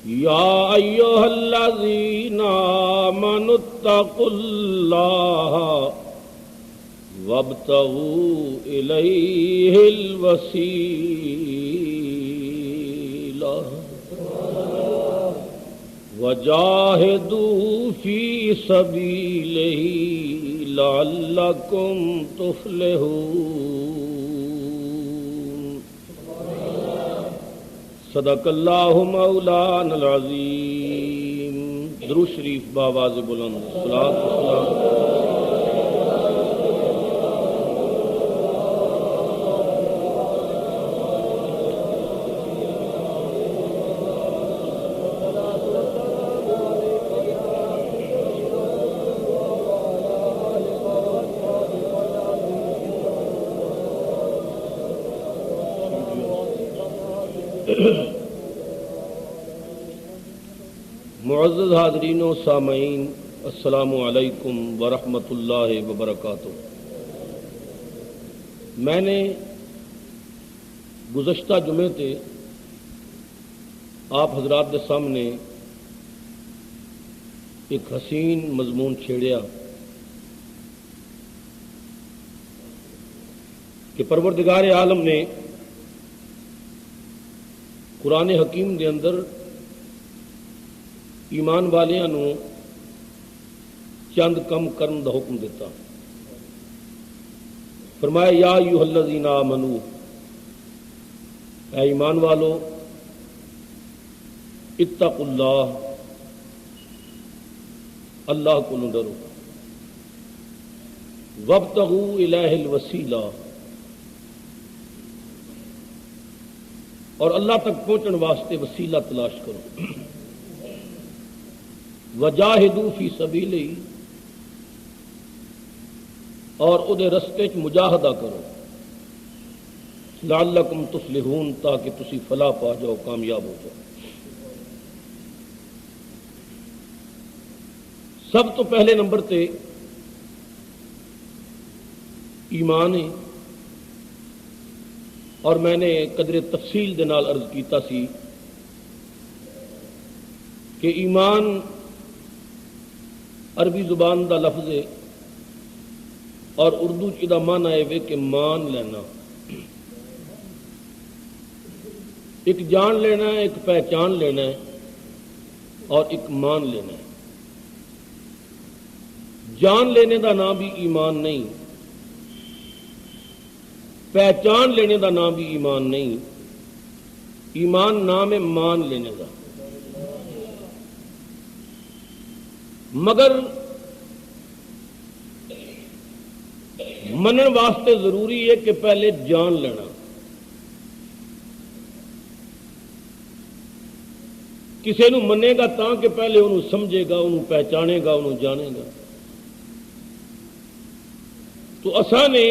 یا ایھا الذین آمنوا اتقوا اللہ وابتغوا الیہ الوسیلہ وجاہدوا فی سبیلہ لعلکم تفلحون صدق اللہ مولانا العظیم۔ درود شریف بآواز بلند، صلاۃ و سلام معزز حاضرین و سامعین، السلام علیکم ورحمۃ اللہ وبرکاتہ۔ میں نے گزشتہ جمعے تے آپ حضرات کے سامنے ایک حسین مضمون چھیڑیا کہ پروردگار عالم نے قرآن حکیم دے اندر ایمان والیاں نو چند کم کرن دا حکم دیتا۔ فرمایا یا ایھا الذین آمنوا، اے ایمان والو، اتقوا اللہ، اللہ کو ڈرو، وابتغوا الیہ الوسیلہ، اور اللہ تک پہنچن واسطے وسیلہ تلاش کرو، وجاہدوا فی سبیلہ، اور او دے رستے چ مجاہدہ کرو، لعلکم تفلحون، تاکہ تسی فلاح پا جاؤ، کامیاب ہو جاؤ۔ سب تو پہلے نمبر تے ایمان ہے، اور میں نے قدر تفصیل دے نال عرض کیتا سی کہ ایمان عربی زبان دا لفظ ہے، اور اردو چ دا معنی ہے کہ مان لینا، ایک جان لینا ہے، ایک پہچان لینا ہے، اور ایک مان لینا ہے۔ جان لینے دا نام بھی ایمان نہیں، پہچان لینے دا نام بھی ایمان نہیں، ایمان نام ہے مان لینے دا۔ مگر منن واسطے ضروری ہے کہ پہلے جان لینا۔ کسی نو منے گا تاں کہ پہلے انہوں سمجھے گا، انہوں پہچانے گا، انہوں جانے گا۔ تو اساں نے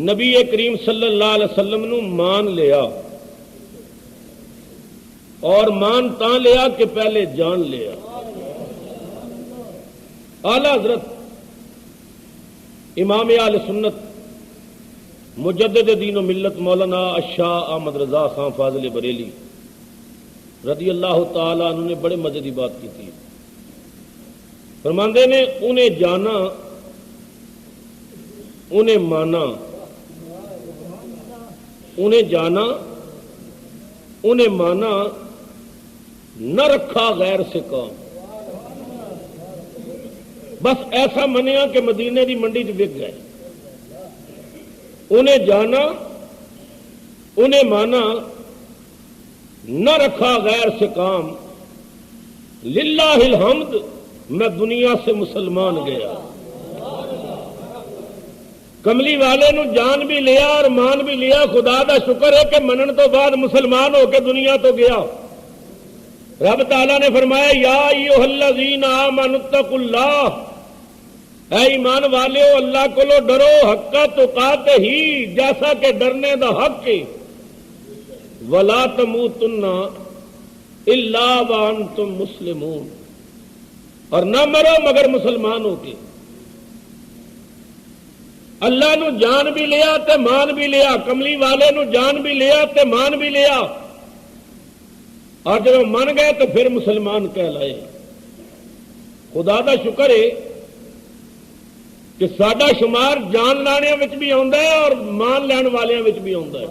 نبی کریم صلی اللہ علیہ وسلم نو مان لیا، اور مان تاں لیا کہ پہلے جان لیا۔ اعلی حضرت امام اہل سنت مجدد دین و ملت مولانا الشاہ احمد رضا خان فاضل بریلی رضی اللہ تعالی عنہ نے بڑے مزے کی بات کی تھی۔ فرماندے نے انہیں جانا، انہیں مانا، انہیں جانا، انہیں مانا، نہ رکھا غیر سے کام۔ بس ایسا منیا کہ مدینے دی منڈی چ بک گئے۔ انہیں جانا، انہیں مانا، نہ رکھا غیر سے کام، للہ الحمد میں دنیا سے مسلمان گیا۔ کملی والے نو جان بھی لیا اور مان بھی لیا، خدا دا شکر ہے کہ منن تو بعد مسلمان ہو کے دنیا تو گیا۔ رب تعالیٰ نے فرمایا یا ایھا الذین آمنوا اتقوا اللہ، اے ایمان والے ہو اللہ کو لو ڈرو، حق تقاتہ ہی، جیسا کہ ڈرنے دا حق ہے، ولا تموتن الا وانتم مسلمون، اور نہ مرو مگر مسلمان ہو کے۔ اللہ نو جان بھی لیا تے مان بھی لیا، کملی والے نو جان بھی لیا تے مان بھی لیا، اور جب من گئے تو پھر مسلمان کہلائے۔ خدا دا شکر ہے کہ ساڈا شمار جان لانے وچ بھی آندا ہے اور مان لین والیاں وچ بھی آندا ہے۔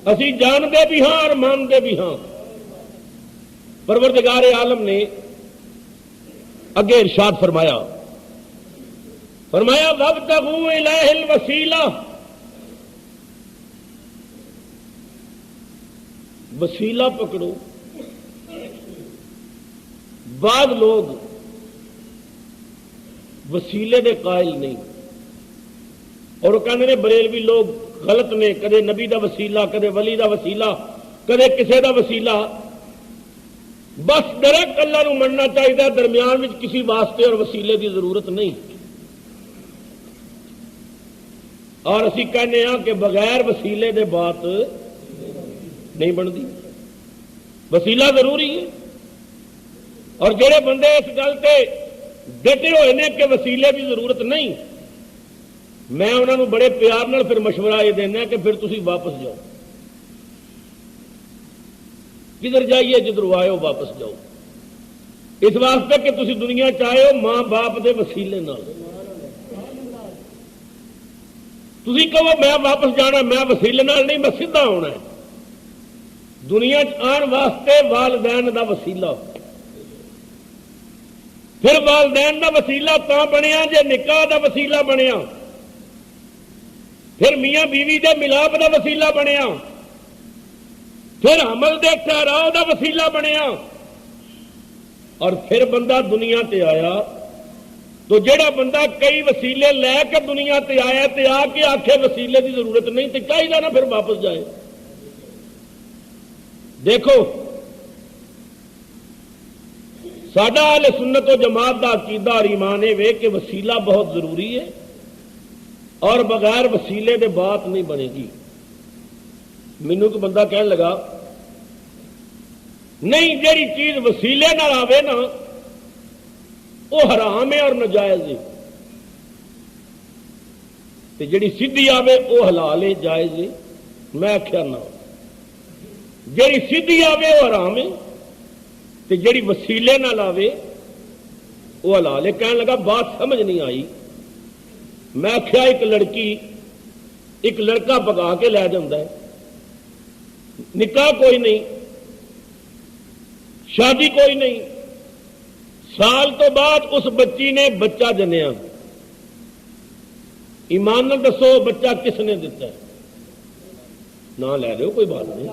اسی جانتے بھی ہاں اور مانتے بھی ہاں۔ پروردگار عالم نے اگے ارشاد فرمایا وَابْتَغُوا إِلَيْهِ الْوَسِيلَةَ، وسیلہ پکڑو۔ بعض لوگ وسیلے دے قائل نہیں اور وہ کہتے ہیں بریلوی لوگ غلط نے، کدے نبی دا وسیلہ، کدے ولی دا وسیلہ، کدے کسے دا وسیلہ۔ بس ڈائریکٹ اللہ نو مننا چاہیے، درمیان میں کسی واسطے اور وسیلے دی ضرورت نہیں۔ اور اسی کہنے ہاں کہ بغیر وسیلے دے بات نہیں بنتی، وسیلہ ضروری ہے۔ اور جڑے بندے اس گل تے ڈٹے ہوئے نے کہ وسیلے کی ضرورت نہیں، میں انہوں نے بڑے پیار نال پھر مشورہ یہ دینا کہ پھر تسی واپس جاؤ، کدھر جائیے جدھر آئے ہو واپس جاؤ، اس واسطے کہ تسی دنیا چاہے ہو ماں باپ دے وسیلے نال۔ تسی کہو میں واپس جانا، میں وسیلے نال نہیں، میں سیدھا ہونا ہے۔ دنیا آن واسطے والدین دا وسیلہ، پھر والدین دا وسیلہ تا بنیا جے نکاح دا وسیلہ بنیا، پھر میاں بیوی دے ملاپ دا وسیلہ بنیا، پھر حمل دے ٹھہراؤ دا وسیلہ بنیا، اور پھر بندہ دنیا تے آیا۔ تو جڑا بندہ کئی وسیلے لے کے دنیا تے آیا تے آ کے آکھے وسیلے دی ضرورت نہیں، تے چاہیے نا پھر واپس جائے۔ دیکھو ساڈا اہل سنت و جماعت دا عقیدہ اور ایمان ہے کہ وسیلہ بہت ضروری ہے اور بغیر وسیلے دے بات نہیں بنے گی۔ مینوں کو بندہ کہنے لگا نہیں جیڑی چیز وسیلے نال آوے نا وہ حرام ہے اور ناجائز ہے، تے جیڑی سیدھی آوے وہ حلال ہے جائز ہے۔ میں آخیا نہ، جیڑی سیدھی آوے وہ حرام ہے تے جیڑی وسیلے نال آوے وہ حلال ہے۔ کہنے لگا بات سمجھ نہیں آئی۔ میں آخیا ایک لڑکا پکا کے لے جاتا ہے، نکاح کوئی نہیں، شادی کوئی نہیں، سال تو بعد اس بچی نے بچہ جنیا، ایمان نال دسو بچہ کس نے دیتا ہے؟ نہ لے لو کوئی بات نہیں،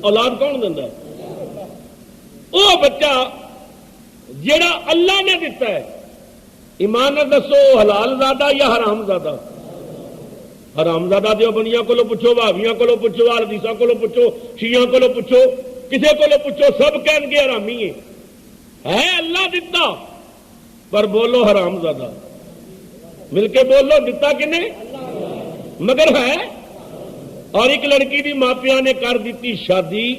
اولاد کون دینا ہے؟ وہ بچہ جڑا اللہ نے دیتا ہے، ایمان نال دسو حلال زادہ یا حرام زادہ؟ حرام زادہ دیوبندیاں کولو پوچھو، وہابیاں کولو پوچھو، حدیثاں کولو پوچھو، شیعاں کولو پوچھو، کسے کولو پوچھو، سب کہن گے حرامی ہے اللہ دیتا، پر بولو حرام زادہ، مل کے بولو دیتا کنے مگر ہے۔ اور ایک لڑکی دی ماپیاں نے کر دیتی شادی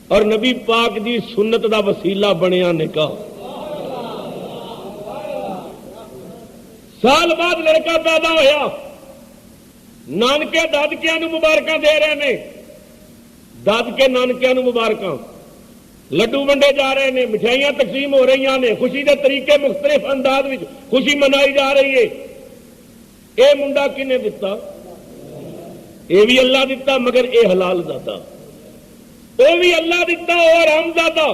اور نبی پاک دی سنت دا وسیلہ بنیا نکاح۔ سال بعد لڑکا پیدا ہویا، نانکے دادکیاں نو مبارکاں دے رہے ہیں، دادکے نانکیاں نو مبارکاں، لڈو ونڈے جا رہے ہیں، مٹھائیاں تقسیم ہو رہی ہیں، خوشی دے طریقے مختلف انداز میں خوشی منائی جا رہی ہے۔ اے منڈا کنے دتا؟ اے بھی اللہ دیتا مگر اے حلال زادہ، اے بھی اللہ دیتا اے حرام زادہ،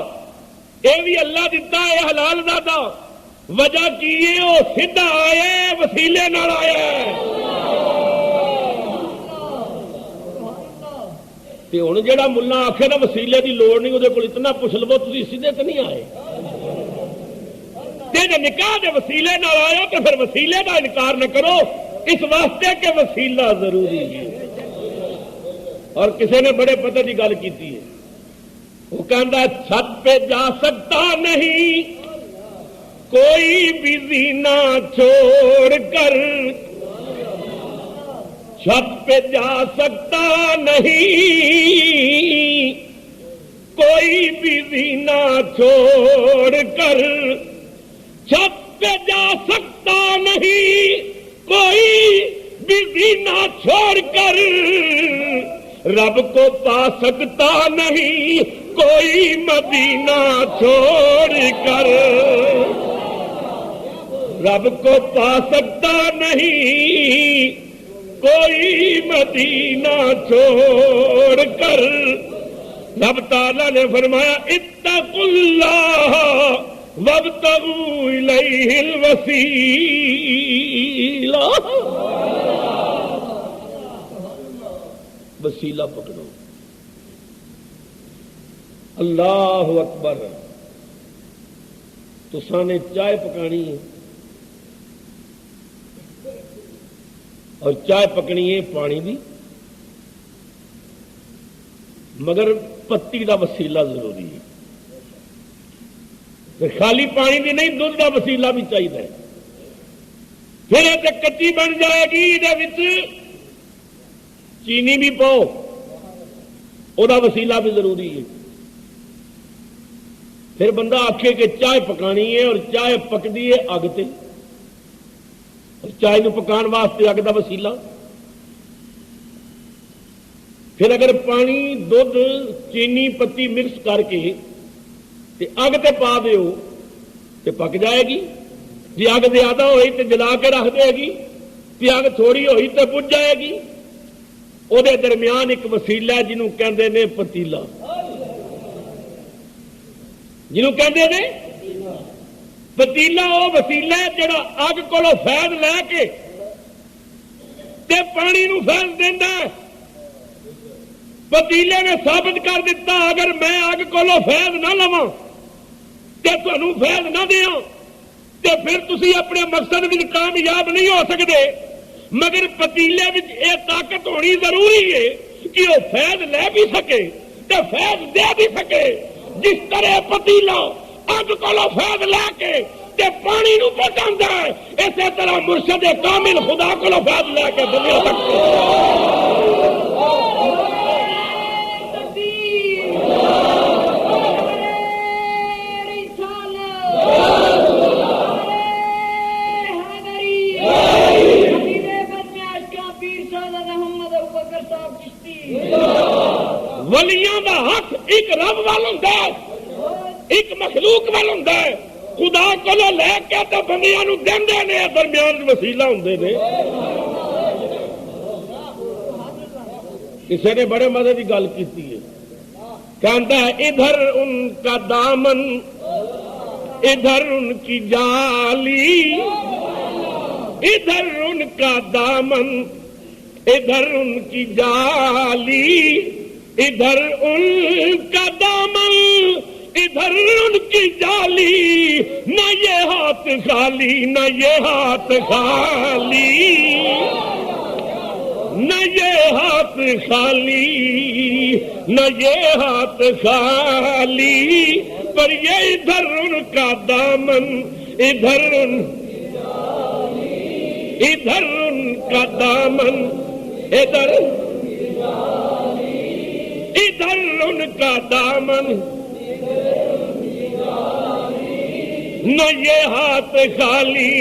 اے بھی اللہ دیتا اے حلال زادہ۔ وجہ کی ہے وہ سیدھا آیا وسیلے نال آیا ہے۔ تے ہن جڑا ملا آکھے نا وسیلے دی لوڑ نہیں، وہ اتنا پوچھ لو تسی سیدھے تے نہیں آئے۔ تے جے نکاح دے وسیلے نال آیا تو پھر وسیلے دا انکار نہ کرو، اس واسطے کہ وسیلہ ضروری ہے۔ اور کسی نے بڑے پتہ کی گل کی ہے، وہ کہندا چھت پہ جا سکتا نہیں کوئی بھی زینہ چھوڑ کر، چھت پہ جا سکتا نہیں کوئی بھی زینہ چھوڑ کر، چھت پہ جا سکتا نہیں کوئی بھی زینہ چھوڑ کر، رب کو پا سکتا نہیں کوئی مدینہ چھوڑ کر، رب کو پا سکتا نہیں کوئی مدینہ چھوڑ کر۔ رب تعالیٰ نے فرمایا اتقوا اللہ وابتغوا الیہ الوسیلہ، وسیلہ پکڑو۔ اللہ اکبر۔ تو سانے چائے پکانی ہے اور چائے پکنی ہے پانی بھی، مگر پتی دا وسیلہ ضروری ہے۔ پھر خالی پانی بھی نہیں، دودھ دا وسیلہ بھی چاہیے۔ پھر یہ کچی بن جائے گی، یہ چینی بھی پاؤ، وہ وسیلہ بھی ضروری ہے۔ پھر بندہ آکھے کہ چائے پکانی ہے اور چائے پکدی ہے اگ تے، اور چائے نو پکان واسطے اگ دا وسیلہ۔ پھر اگر پانی دودھ چینی پتی مکس کر کے تے اگ تے پا دیو تے پک جائے گی۔ جی اگ زیادہ ہوئی تے جلا کے رکھ دے گی، جی اگ تھوڑی ہوئی تے بجھ جائے گی۔ وہ درمیان ایک وسیلہ ہے جنہوں کہندے نے پتیلا، جنہوں کہندے نے پتیلا۔ وہ وسیلہ ہے جڑا اگ کولو فیض لے کے تے پانی نو فیض دیندا ہے۔ پتیلے نے ثابت کر دیتا اگر میں اگ کولو فیض نہ لواں تے تانوں فیض نہ دیاں تے پھر تسی اپنے مقصد وچ کامیاب نہیں ہو سکدے۔ مگر پتیلے وچ یہ طاقت ہونی ضروری ہے کہ وہ فیض لے بھی سکے تے فیض دے بھی سکے۔ جس طرح پتیلا اگ کولو فیض لے کے تے پانی نو پکاندا ہے، اسی طرح مرشد کامل خدا کولو فیض لے کے دنیا تک ولیاں دا حق ایک رب وال ہوندا ہے، ایک مخلوق وال ہوندا ہے۔ خدا کولو لے کے تے بندیاں نو دیندے نے، درمیان وسیلہ ہوندے نے۔ کسی نے بڑے مزے کی گل کیتی ہے، کہندا ہے ادھر ان کا دامن ادھر ان کی جالی، ادھر ان کا دامن ادھر ان کی جالی، ادھر ان کا دامن ادھر ان کی جالی، نہ یہ ہاتھ خالی نہ یہ ہاتھ خالی، نہ یہ ہاتھ خالی نہ یہ ہاتھ خالی، پر یہ ادھر ان کا دامن ادھر ان کا دامن ادھر ان کا دامن، نہ یہ ہاتھ خالی۔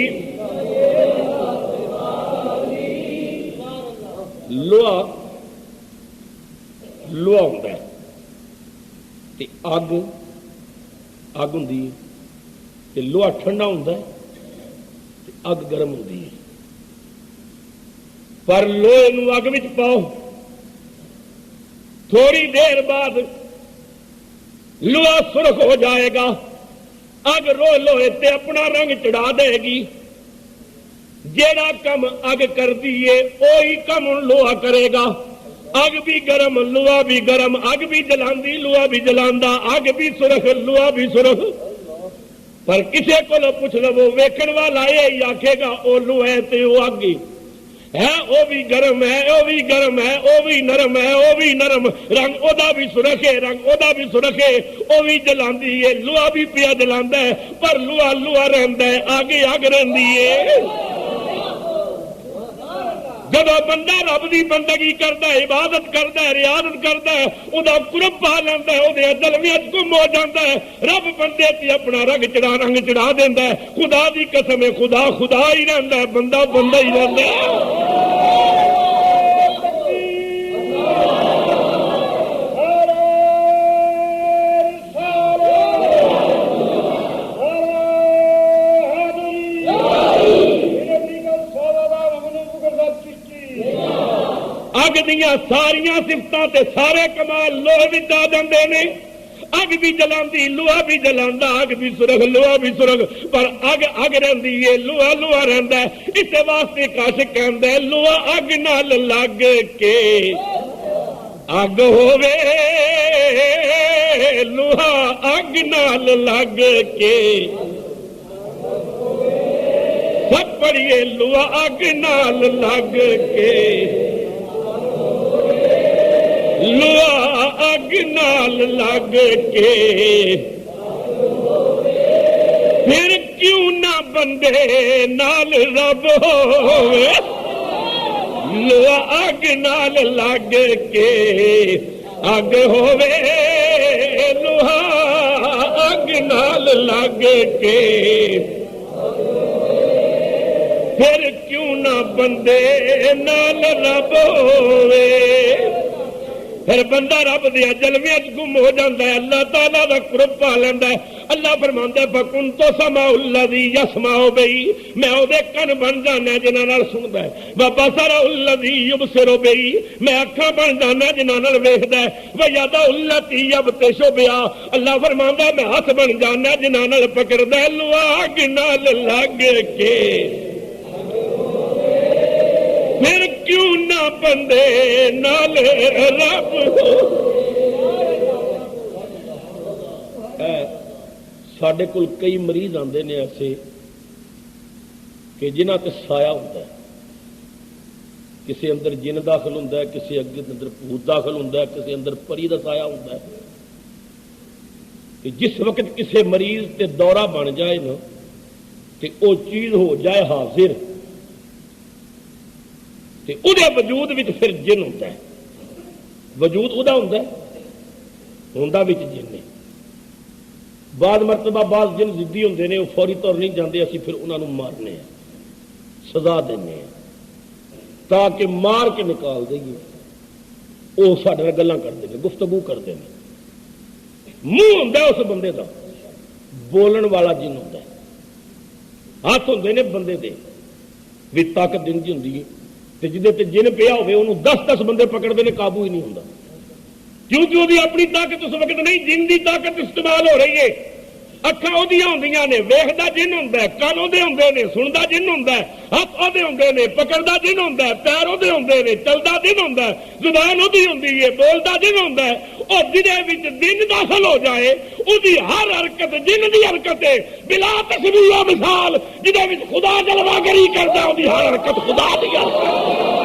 لوہا ہوتا ہے تے اگ ہوندی ہے تے لوہا ٹھنڈا ہوتا ہے تے اگ گرم ہوتی ہے۔ پر لوہے نو اگ وچ پاؤ، تھوڑی دیر بعد لوہا سرخ ہو جائے گا، اگ لوہے تے اپنا رنگ چڑھا دے گی۔ جیڑا کم اگ کر دیے وہی کم لوہا کرے گا۔ اگ بھی گرم لوہا بھی گرم، اگ بھی جلاندی لوہا بھی جلاندا، اگ بھی سرخ لوہا بھی سرخ۔ پر کسے کو پوچھ لو ویکھن والا یہ آکھے گا وہ لوہے تے وہ اگ ہے، وہ بھی گرم ہے وہ بھی گرم ہے، وہ بھی نرم ہے وہ بھی نرم، رنگ ادا بھی سرخ ہے رنگ ادا بھی سرخ ہے، وہ بھی جلاندی ہے، لوہا بھی پیا جلاندا ہے، پر لوہا لوہا رہندا ہے، آگے اگ رہندی ہے۔ جب بندہ رب دی بندگی کرتا ہے، عبادت کرتا ہے، ریاضت کرتا ہے، وہ قرب پا لینا ہے، وہ دل میں گم ہو جاتا ہے، رب بندے تے اپنا رنگ چڑھا دینا ہے۔ خدا دی قسم ہے خدا خدا ہی رہتا ہے، بندہ بندہ ہی رہتا ہے۔ اگ دیاں ساریاں صفتاں تے سارے کمال لوہے وچ آ جاندے نے. اگ بھی جلاندی لوہا بھی جلاندا, اگ بھی سرخ لوہا بھی سرخ, پر اگ اگ رہندی ہے, لوہا لوہا رہندا ہے. اس واسطے عاشق کہندا ہے لوہا اگ نال لگ کے اگ ہووے, لوہا اگ نال لگ کے. سب پڑھیے لوہا اگ نال لگ کے, لوہا اگ نال لگ کے. پھر کیوں نہ بندے نال رب ہووے, لوہا اگ نال لگ کے اگ ہووے, لوہا اگ نال لگ کے. پھر کیوں نہ بندے نال رب ہووے. پھر بندہ رب دیا جلویاں گم ہو جاتا ہے, اللہ تعالیٰ دا قرب پا لینا ہے. اللہ فرماندا ہے فَكُنْتُ سَمْعَهُ الَّذِي يَسْمَعُ بِهِ, میں اودے کن بن جانا جنہاں نال سندا ہے. وَبَصَرَهُ الَّذِي يُبْصِرُ بِهِ, میں اکھاں بن جانا جنہاں نال ویکھدا ہے. وَيَدَهُ الَّتِي يَبْطِشُ بِهَا, اللہ فرماندا ہے میں ہاتھ بن جانا جنہاں نال پکڑدا ہے. لوہا اگ نال لگ کے پھر کیوں نہ بندے نال رب ہو. ساڈے کول کئی مریض آندے نے ایسے کہ جنہاں تے سایہ ہوندا ہے, کسی اندر جن داخل ہوندا ہے, کسی اندر بھوت داخل ہوندا ہے, کسی اندر پری دا سایہ ہوندا ہے. کہ جس وقت کسی مریض تے دورہ بن جائے نا تے او چیز ہو جائے حاضر, تے اودے وجود وچ پھر جن ہوندا ہے. وجود اودہ ہوندا ہے, ہوندا وچ جن ہے. بعض مرتبہ بعض جن ضدی ہوندے نے, وہ فوری طور نہیں جاندے, اسی پھر انہاں نوں مارنے ہیں, سزا دینے ہیں تاکہ مار کے نکال دئیے. وہ ساڈے نال گلاں کردے نے, گفتگو کردے نے. منہ ہوندا ہے اس بندے دا, بولن والا جن ہوندا ہے. ہاتھ ہوندے نے بندے دے وی طاقت دن دی ہوندی ہے, تے جدے تے جن پیا ہوئے انہوں 10 بندے پکڑتے ہیں, قابو ہی نہیں ہوتا. کیونکہ وہ اپنی طاقت اس وقت نہیں, جن کی طاقت استعمال ہو رہی ہے. اکھاں اودیاں ہوندیاں نے, ویکھدا جن ہوندا ہے, کان اودے ہوندے نے, سندا جن ہوندا ہے, ہاتھ اودے ہوندے نے, پکڑدا جن ہوندا ہے, پیر اودے ہوندے نے, چلدا جن ہوندا ہے, زبان اودی ہوندی ہے, بولدا جن ہوندا ہے. اور جدے وچ جن داخل ہو جائے اودی ہر حرکت جن دی حرکت ہے, بلا تشبیہ و مثال. جدے وچ خدا جلوہ گری کردا اودی ہر حرکت خدا دی حرکت.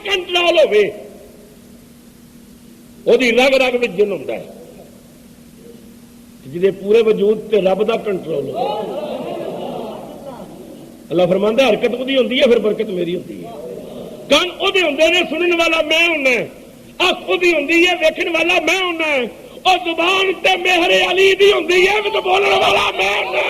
کنٹرول ہوے وہی رگ رگ میں جن ہوتا ہے, جی پورے وجود تے رب دا کنٹرول ہو. اللہ فرماندا ہے حرکت وہی ہوندی ہے, پھر برکت میری ہوتی ہے. کان وہدے ہوندے نے, سنن والا میں ہونا, اکھ وہی ہوندی ہے, ویکھن والا میں ہونا, اور زبان تے مہر علی دی ہوندی ہے, تے بولن والا میں ہونا.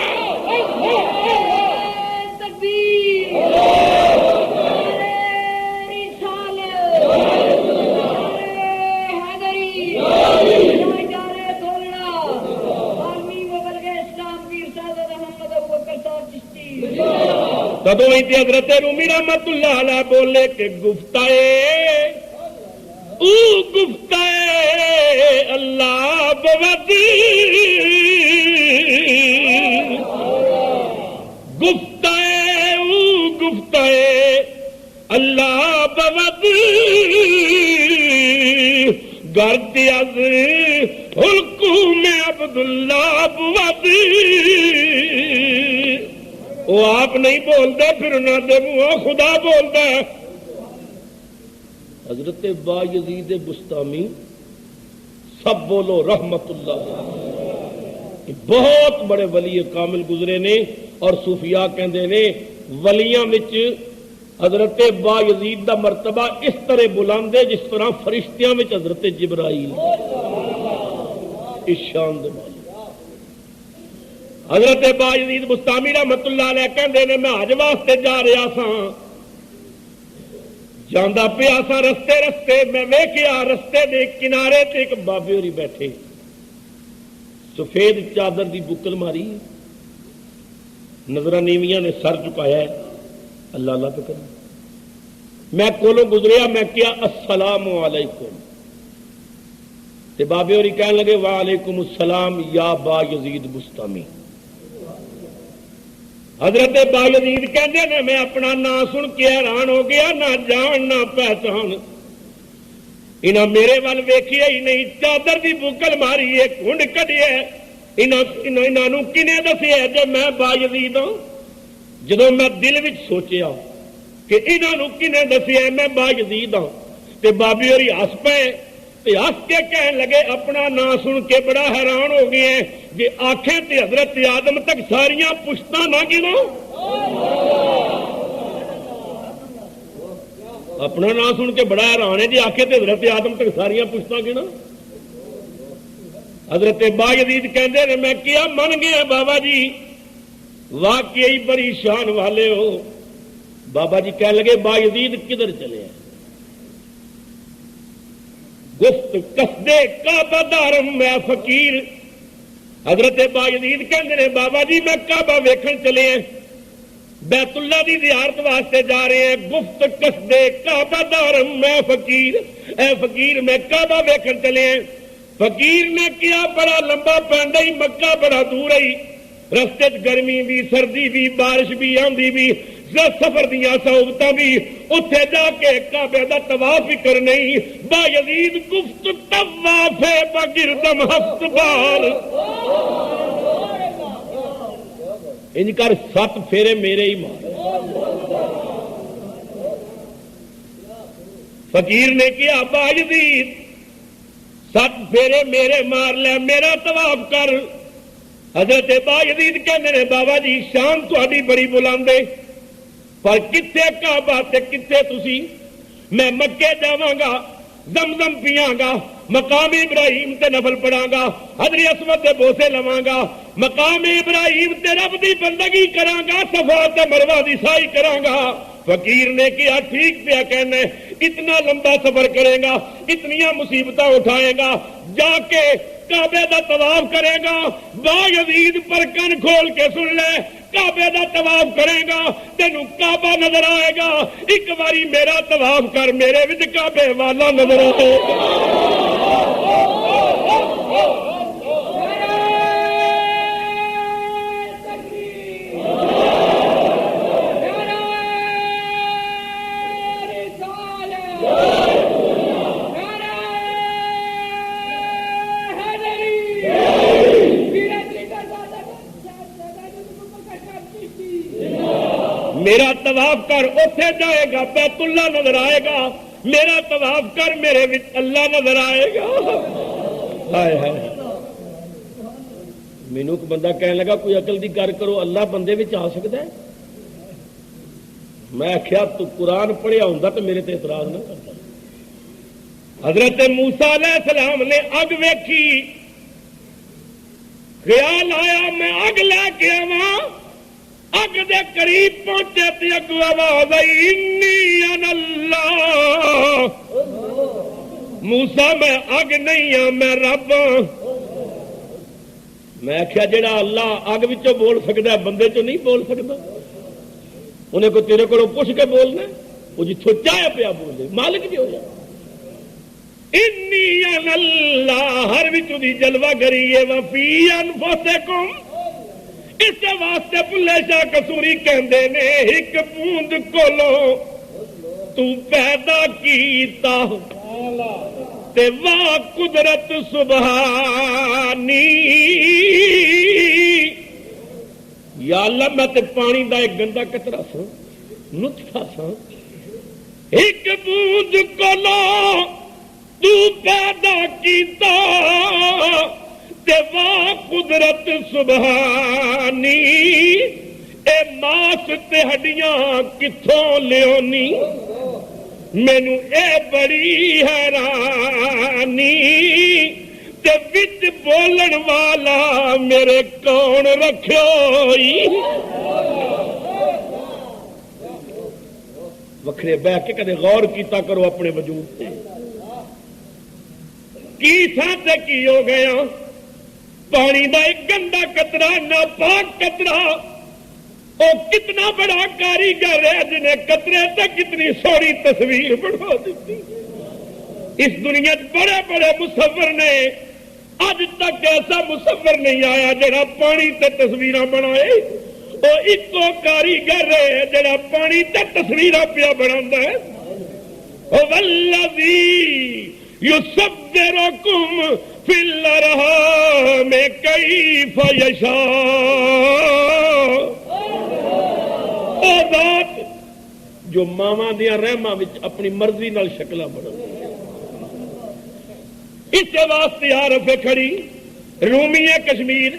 تدو حضرت رومی رحمت اللہ علیہ بولے کہ گفتائے اللہ بود, گفتائے اللہ بود, گرد از حلقوم عبداللہ بود. وہ آپ نہیں بولتے, پھر انہوں نے منہ خدا بولتا ہے. حضرت با یزید بستامی سب بولو رحمت اللہ, بہت بڑے ولی کامل گزرے نے, اور صوفیاء کہندے نے ولیاں وچ حضرت با یزید دا مرتبہ اس طرح بلند ہے جس طرح فرشتیاں وچ حضرت جبرائیل اس شان دے مالک۔ حضرت با یزید بستامی رحمت اللہ علیہ کہندے نے میں حج واسطے جا رہا سا، جاندا پیا سا رستے میں ویکھیا رستے دے کنارے تے ایک بابے ہوری بیٹھے، سفید چادر دی بکل ماری، نظراں نیویاں نے، سر چکایا ہے، اللہ اللہ پہ کرنا۔ میں کولوں گزریا، میں کیا السلام علیکم، تے بابے ہوری کہنے لگے وعلیکم السلام یا با یزید بستامی۔ حضرت با یزید کہندے نے میں اپنا نام سن کے حیران ہو گیا، نہ جان نہ پہچان، انہاں میرے ول ویکھیا ہی نہیں، چادر دی بکل ماری ہے، کھنڈ کڈیا، انہاں نوں کنے دسیا جے میں با یزید ہوں؟ جدوں میں دل وچ سوچیا کہ انہاں نوں کنے دسیا میں با یزید ہوں، تے بابی ہوری ہس پے تے ہس کے کہن لگے اپنا نام سن کے بڑا حیران ہو گئے ہیں، جے آنکھیں تے حضرت آدم تک ساریاں پشتاں نہ گنو، اپنا نام سن کے بڑا حیران ہے جی آنکھیں تے حضرت آدم تک ساریاں پشتاں گنو۔ حضرت با یزید کہندے نے میں کیا من گیا بابا جی، واقعی بڑی شان والے ہو۔ بابا جی کہنے لگے با یزید کدھر چلے ہیں؟ گفت قصدے کعبہ دارم میں فقیر۔ حضرت با یزید کہندے نے بابا جی میں کعبہ ویکھن چلے ہیں، بیت اللہ دی زیارت واسطے جا رہے ہیں۔ گفت قصدے کعبہ دارم میں فقیر، اے فقیر میں کعبہ ویکھن چلے ہیں۔ فقیر نے کیا بڑا لمبا پینڈا ہی، مکہ بڑا دور ہے، رستے گرمی بھی، سردی بھی، بارش بھی، آندھی بھی، سفر دیا صحبتاں بھی، اتنے جا کے کعبے دا طواف ہی کرنے ہی۔ با یزید گفت طواف بگردم ہفت بار، ان کر 7 پھیرے میرے ہی مار۔ فقیر نے کیا با یزید 7 پھیرے میرے مار لے، میرا طواف کر۔ حضرت با یزید کہندے نے بابا جی شان تہاڈی بڑی بلند ہے، پر کتنے کعبہ تے کتنے تسی؟ میں مکے جاواں گا، زمزم پیاں گا، مقام ابراہیم تے نفل پڑھاں گا، حجر اسود دے بوسے لواں گا، مقام ابراہیم تے رب دی بندگی کراں گا، صفا تے مروہ دی سائی کراں گا۔ فقیر نے کیا ٹھیک پیا کہنا ہے، اتنا لمبا سفر کرے گا، اتنیاں مصیبتیں اٹھائے گا، جا کے کعبے دا طواف کرے گا۔ با یزید پر کن کھول کے سن لے، کعبے دا طواف کرے گا تینوں کعبہ نظر آئے گا، ایک باری میرا طواف کر میرے وچ کعبے والا نظر آئے گا۔ میرا طواف کر اوتھے جائے گا بیت اللہ نظر آئے گا، میرا طواف کر میرے وچ اللہ نظر آئے گا۔ ہائے ہائے، مینوں ایک بندہ کہنے لگا کوئی عقل دی گل کرو، اللہ بندے وچ آ سکدا ہے؟ میں آخیا تو قرآن پڑھیا ہوندا تے میرے تے اعتراض نہ کرتا۔ حضرت موسیٰ علیہ السلام نے اگ ویکھی، خیال آیا میں اگ لے کے آواں، اگ دے قریب پہنچے تے اگوں آواز آئی انی انا اللہ، موسیٰ میں اگ نہیں ہاں میں رب ہاں۔ میں آخیا جڑا اللہ اگ وچوں بول سکدا ہے بندے چوں نہیں بول سکدا، انہیں کو تیرے کو پوچھ کے بولنا، وہ جتوں چاہے پیا بولے، مالک جی ہو جائے۔ انی انا اللہ ہر وچوں دی جلوہ گری ہے، وفی انفسکم، اس واسطے بلے شاہ کسوری کہندے نے ایک بوند کولو تو پیدا کیتا تے واہ قدرت سبحانی۔ یا اللہ میں تے پانی دا ایک گندا قطرہ سا، نطفہ سا، ایک بوند کولو تو پیدا کیتا تے واہ قدرت سبحانی، اے ماس تے ہڈیاں کتھوں لیونی مینو اے بڑی حیرانی تے وچ بولن والا میرے کون رکھوئی وکھرے بہ کے کدے غور کیتا کرو اپنے وجود تے کی تھا تے کی ہو گیا پانی دا ایک گندا قطرہ ناپاک قطرہ وہ کتنا بڑا کاریگر ہے جنہیں قطرے تک کتنی سوڑی تصویر بنا دیتی اس دنیا بڑے بڑے مصور نے اج تک ایسا مصور نہیں آیا جڑا پانی تے تصویراں بنائے وہ ایکو کاریگر ہے جڑا پانی تے تصویراں پیا بناوندا ہے والذی یصورکم فی الارحام کیف یشاء ذات جو ماواں دیاں رحماں وچ اپنی مرضی نال شکلاں بناوندا اس واسطے عارف کھڑی رومی کشمیر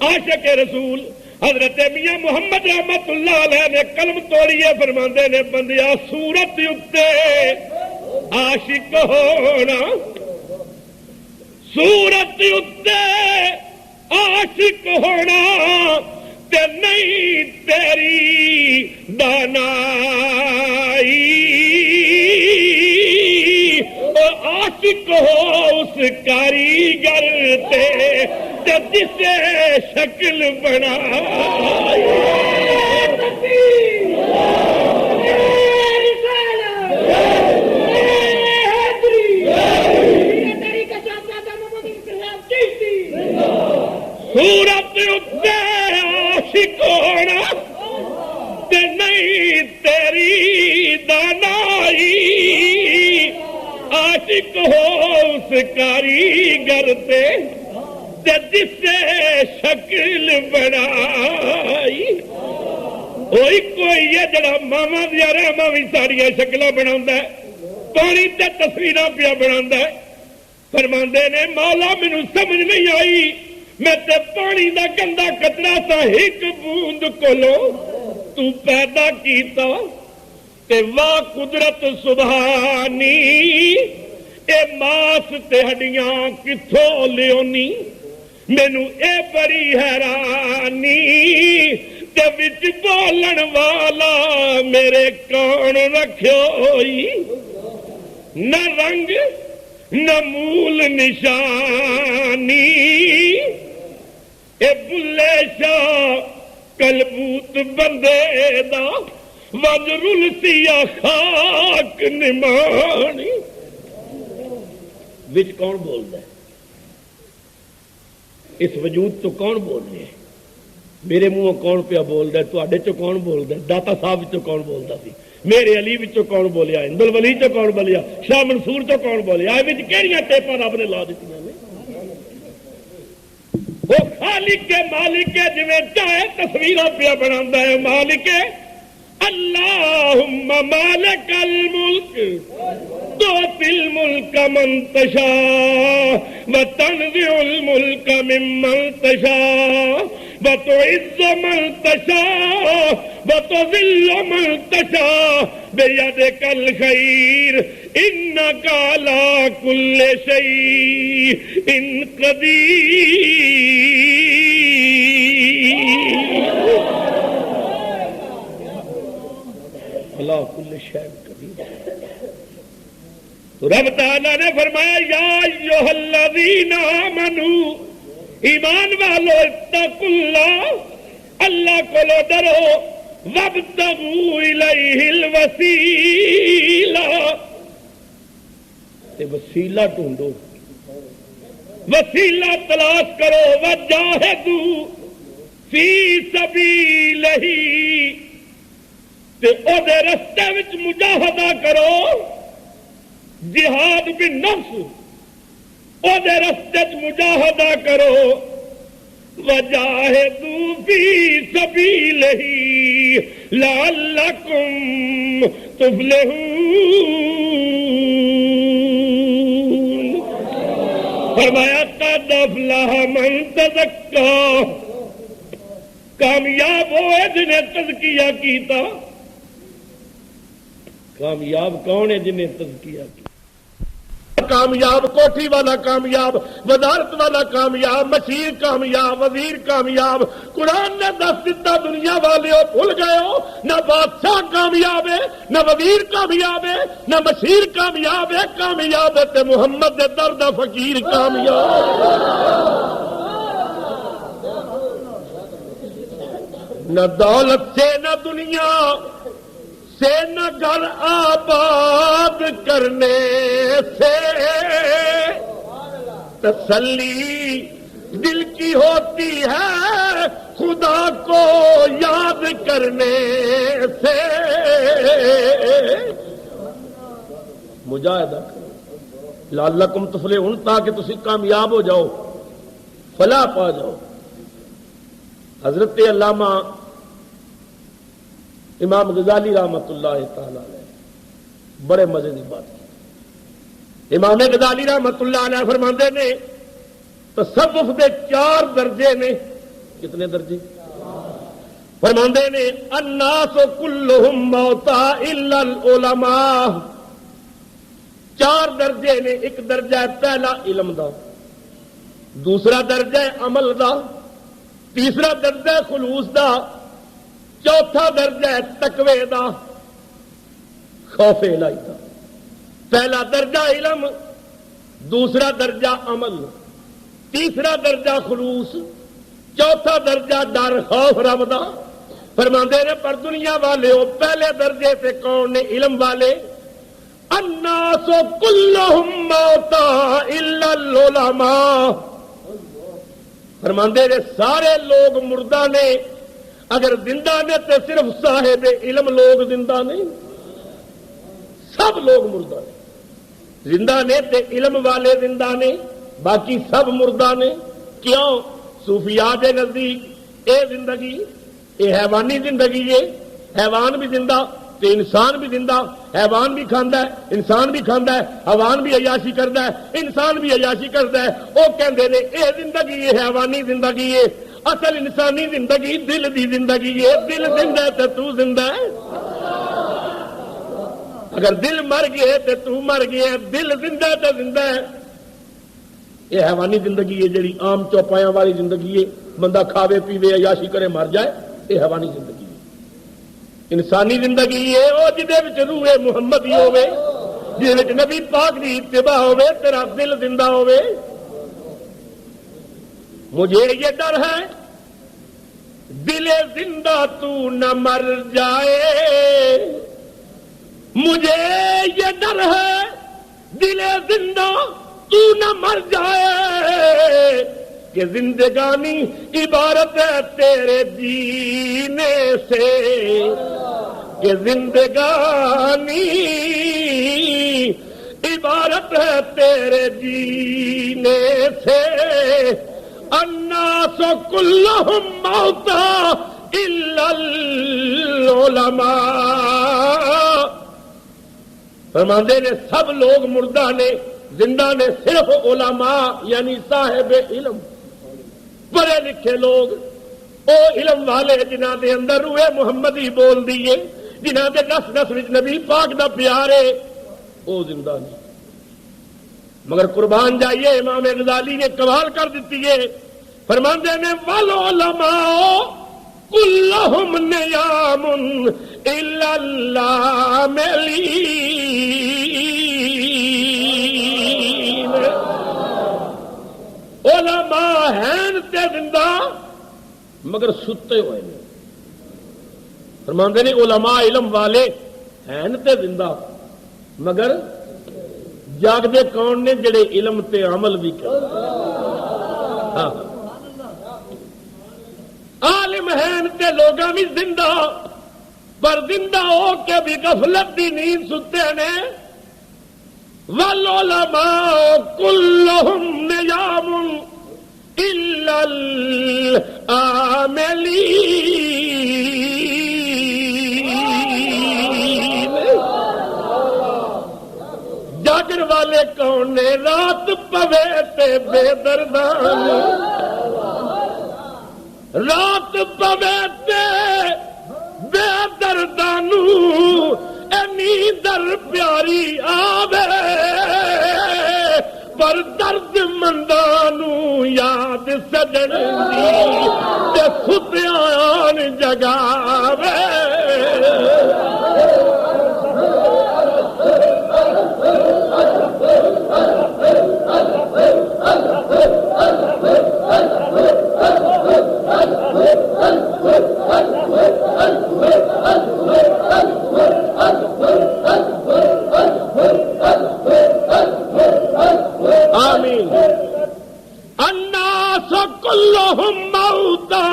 عاشق رسول حضرت میاں محمد رحمت اللہ علیہ نے قلم توڑیے فرماندے نے بندیا صورت اتے عاشق ہونا صورت اتے عاشق ہونا تے نہیں تیری دانائی عاشق ہو اس کاریگر تے جسے شکل بنا صورت اتے عاشق ہونا تے نہیں تیری دانائی عاشق ہو اس کاریگر تے جس سے شکل بنائی وہی کوئی ہے جڑا ماما دیا رحماں بھی ساڑیاں شکلاں بناوندا ہے پانی تے تصویراں پیا بناوندا ہے فرماندے نے مولا مینوں سمجھ نہیں آئی میں تے پانی دا گندا قطرہ سا ایک بوند کولو تو پیدا کیتا تے واہ قدرت سبحانی اے ماس تے ہڈیاں کتھوں لیونی مینو اے بڑی حیرانی تے وچ بولن والا میرے کون رکھوئی نہ رنگ نہ مول نشانی اے بلے شاہ کلبوت بندے دا وجرل سیا خاک نمانی وچ کون بولدا ہے اس وجود تو کون بول رہے ہیں میرے منہ کون پیا بولدا ہے تواڈے چوں کون بولدا ہے داتا صاحب وچوں کون بولدا سی میرے علی وچوں کون بولیا ہند الولی چوں کون بولیا شاہ منصور چوں کون بولیا اے وچ کیڑیاں ٹیپاں رب نے لا دتیاں نے وہ خالق کے مالک کے جویں چاہے تصویراں پیا بناوندا ہے مالک اللہم مالک الملک تؤتی الملک من تشاء وتنزع الملک ممن تشاء وتعز من تشاء وتذل من تشاء بيدك الخير إنك على كل شيء قدير اللہ کل شیء قدیر رب تعالیٰ نے فرمایا یا ایھا الذین آمنوا ایمان والو اتقوا اللہ اللہ کو ڈرو وابتغوا الیہ الوسیلہ وسیلہ ڈھونڈو وسیلہ تلاش کرو وجاہدوا فی سبیلہ تے او دے رستے وچ مجاہدہ کرو جہاد بالنفس او دے رستے وچ مجاہدہ کرو وجاہدوا فی سبیلہ لعلکم تفلحون فرمایا قد افلح من تزکا کامیاب وہ ہے جنہیں تزکیہ کیتا. کامیاب کون ہے جنہیں تزکیہ کیا؟ کامیاب کوٹھی والا کامیاب، وزارت والا کامیاب، مشیر کامیاب، وزیر کامیاب. قرآن نے دس دیتا دنیا والے ہو بھول گئے ہو، نہ بادشاہ کامیاب ہے، نہ وزیر کامیاب ہے، نہ مشیر کامیاب ہے. کامیاب ہے تے محمد دے درد فقیر کامیاب. نہ دولت سے نہ دنیا سے نہ گھر آباد کرنے سے تسلی دل کی ہوتی ہے، خدا کو یاد کرنے سے. مجاہدہ لعلکم تفلحون، تاکہ تسی کامیاب ہو جاؤ، فلاح پا جاؤ. حضرت علامہ امام غزالی رحمت اللہ تعالی علیہ بڑے مزے کی بات کی. امام غزالی رحمت اللہ علیہ فرماندے نے تصوف دے 4 درجے نے. کتنے درجے؟ فرماندے نے الناس کلہم موتا الا العلماء. 4 درجے نے. ایک درجہ ہے پہلا علم دا، دوسرا درجہ ہے عمل دا، تیسرا درجہ ہے خلوص دا، چوتھا درجہ ہے تقوی دا، خوف الہی دا. پہلا درجہ علم، دوسرا درجہ عمل، تیسرا درجہ خلوص، چوتھا درجہ ڈر خوف رب دا. فرماندے نے پر دنیا والے ہو پہلے درجے سے کون نے؟ علم والے. الناس کلہم موتا الا العلماء. فرماندے نے سارے لوگ مردہ نے، اگر زندہ نے تو صرف صاحب علم لوگ زندہ نہیں. سب لوگ مردہ نے. زندہ نے تے علم والے زندہ نے، باقی سب مردہ نے. کیوں؟ صوفیاء کے نزدیک اے زندگی اے حیوانی زندگی ہے. حیوان بھی زندہ تے انسان بھی زندہ. حیوان بھی کھاندا ہے، انسان بھی کھاندا ہے. حیوان بھی عیاشی کردا ہے، انسان بھی عیاشی کردا ہے. وہ کہندے نے اے زندگی ہے حیوانی زندگی ہے. اصل انسانی زندگی دل دی زندگی ہے. دل زندہ ہے تو زندہ ہے. اگر دل مر گئے تو مر گیا. دل زندہ ہے تو زندہ ہے. یہ حیوانی زندگی ہے جڑی عام چوپایاں والی زندگی ہے. بندہ کھاوے پیوے عیاشی کرے مر جائے، یہ حیوانی زندگی ہے. انسانی زندگی ہے وہ جہد روح محمدی ہوے، جہد نبی پاک دی اتباع ہوے، تیرا دل زندہ ہوے. مجھے یہ ڈر ہے دل زندہ تو نہ مر جائے. مجھے یہ ڈر ہے دل زندہ تو نہ مر جائے، کہ زندگانی عبارت ہے تیرے جینے سے. کہ زندگانی عبارت ہے تیرے جینے سے. الناس کلہم موتا الا العلماء. فرماندے نے سب لوگ مردہ نے، زندہ نے صرف علماء یعنی صاحب علم، پڑھے لکھے لوگ، او علم والے جنہاں دے اندر روح محمدی بول دیے، جنہاں دے نس نس وچ نبی پاک دا پیار ہے، او زندہ نہیں. مگر قربان جائیے امام غزالی نے کمال کر دیتی ہے. فرماندے نے والعلماء کلہم نیام الا العاملین. علماء ہیں تے زندہ مگر ستے ہوئے ہیں. فرماندے نے علماء علم والے ہیں تے زندہ مگر جاگدے کون نے؟ جڑے علم تے عمل بھی کر. ہاں عالم ہیں تے لوگاں بھی زندہ، پر زندہ ہو کے بھی غفلت دی نیند ستے نے. والعلماء کلہم نیام الا العاملین. جاگر والے کون نے؟ رات پوے تے بے دردان، رات پوے تے بے دردانو اینی در پیاری آوے پر درد مندانو یاد سجن دی تے ستیان جگاوے آمین الناس كلهم موتى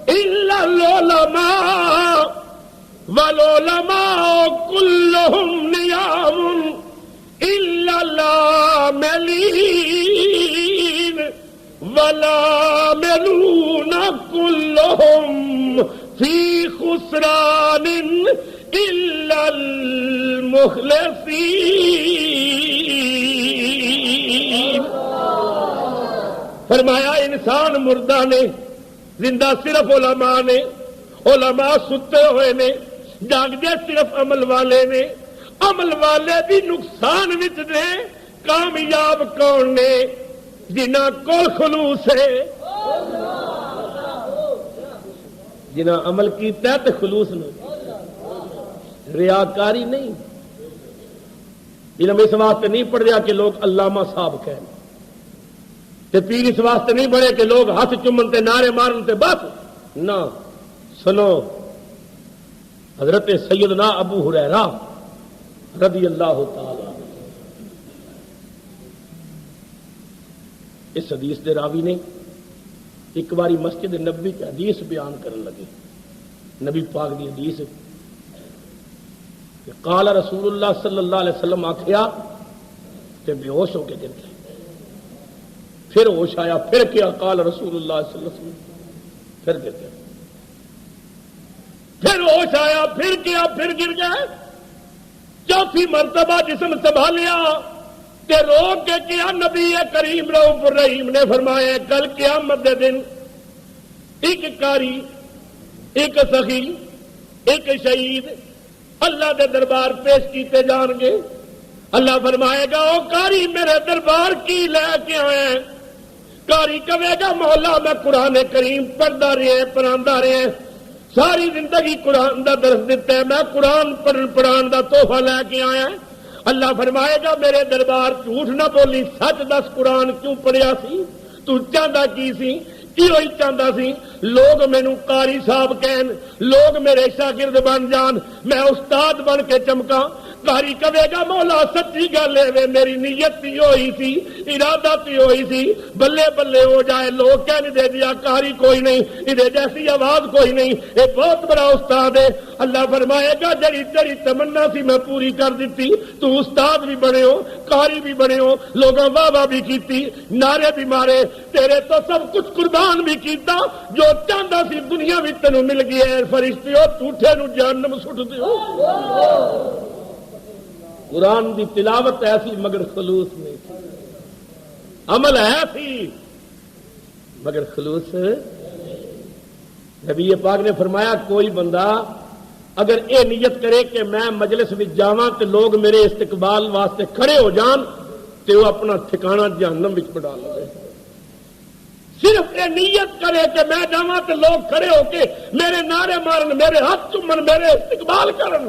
إلا العلماء والعلماء كلهم نيام إلا العاملين والعاملون كلهم في خسران إلا المخلصين. فرمایا انسان مردہ نے، زندہ صرف علماء نے. علماء ستے ہوئے نے، جاگدے صرف عمل والے نے. عمل والے بھی نقصان وچ نے. کامیاب کون نے؟ جنہاں کول خلوص ہے، جنہاں عمل کیتا ہے تے خلوص نہیں، ریاکاری نہیں. علم اس واسطے نہیں پڑھ رہا کہ لوگ علامہ صاحب کہیں، تے پیر اس واسطے نہیں بڑھے کہ لوگ ہاتھ چومن تے نعرے مارن تے بس نہ. سنو، حضرت سیدنا ابو ہریرہ رضی اللہ تعالی اس حدیث دے راوی نے ایک باری مسجد نبوی کی حدیث بیان کرنے لگے. نبی پاک دی حدیث کہ قال رسول اللہ صلی اللہ علیہ وسلم آخیا تے بے ہوش ہو کے گر گئے. پھر ہوش آیا، پھر کیا قال رسول اللہ صلی اللہ علیہ وسلم، پھر گر گئے. پھر ہوش آیا، پھر کیا، پھر گر گئے. چوتھی مرتبہ جسم سنبھالیا کہ رو کے کیا نبی کریم رؤوف الرحیم نے فرمایا کل قیامت دے دن ایک قاری، ایک سخی، ایک شہید اللہ دے دربار پیش کیتے جان گے. اللہ فرمائے گا او قاری میرے دربار کی لے کے آئے. قاری کہے گا مولا میں قرآن کریم پڑھتا رہے، پڑھاتا رہے، ساری زندگی قرآن دا درس دیتا ہے، میں قرآن پڑھان دا تحفہ لے کے آیا. اللہ فرمائے گا میرے دربار جھوٹ نہ بولی، سچ دس قرآن کیوں پڑھیا سی؟ تو چاہتا کی سی؟ کیوں ہی چاہتا سی لوگ مینو قاری صاحب کہن، لوگ میرے شاگرد بن جان، میں استاد بن کے چمکا. قاری کہے گا مولا سچی گل ہے، میری نیت تھی ہوئی سی، ارادہ تھی ہوئی سی، بلے بلے ہو جائے. لوگ کہنے دے دیا قاری کوئی نہیں، ادھر جیسی آواز کوئی نہیں، یہ بہت بڑا استاد ہے. اللہ فرمائے گا جڑی تیری تمنا سی میں پوری کر دیتی. تو استاد بھی بنے ہو، قاری بھی بنے ہو، لوگوں واہ واہ بھی کیتی، نعرے بھی مارے، تیرے تو سب کچھ قربان بھی کیتا. جو چاہتا سی دنیا بھی تینوں مل گئی ہے. فرشتیو جھوٹے نو جہنم سٹ دیو. قرآن دی تلاوت ایسی مگر خلوص نہیں تھی، عمل ایسی مگر خلوص. نبی پاک نے فرمایا کوئی بندہ اگر یہ نیت کرے کہ میں مجلس میں جاواں تے لوگ میرے استقبال واسطے کھڑے ہو جان تے وہ اپنا ٹھکانہ جہنم وچ پڑا لے. صرف یہ نیت کرے کہ میں جاواں تے لوگ کھڑے ہو کے میرے نعرے مارن، میرے ہاتھ چومن، میرے استقبال کرن،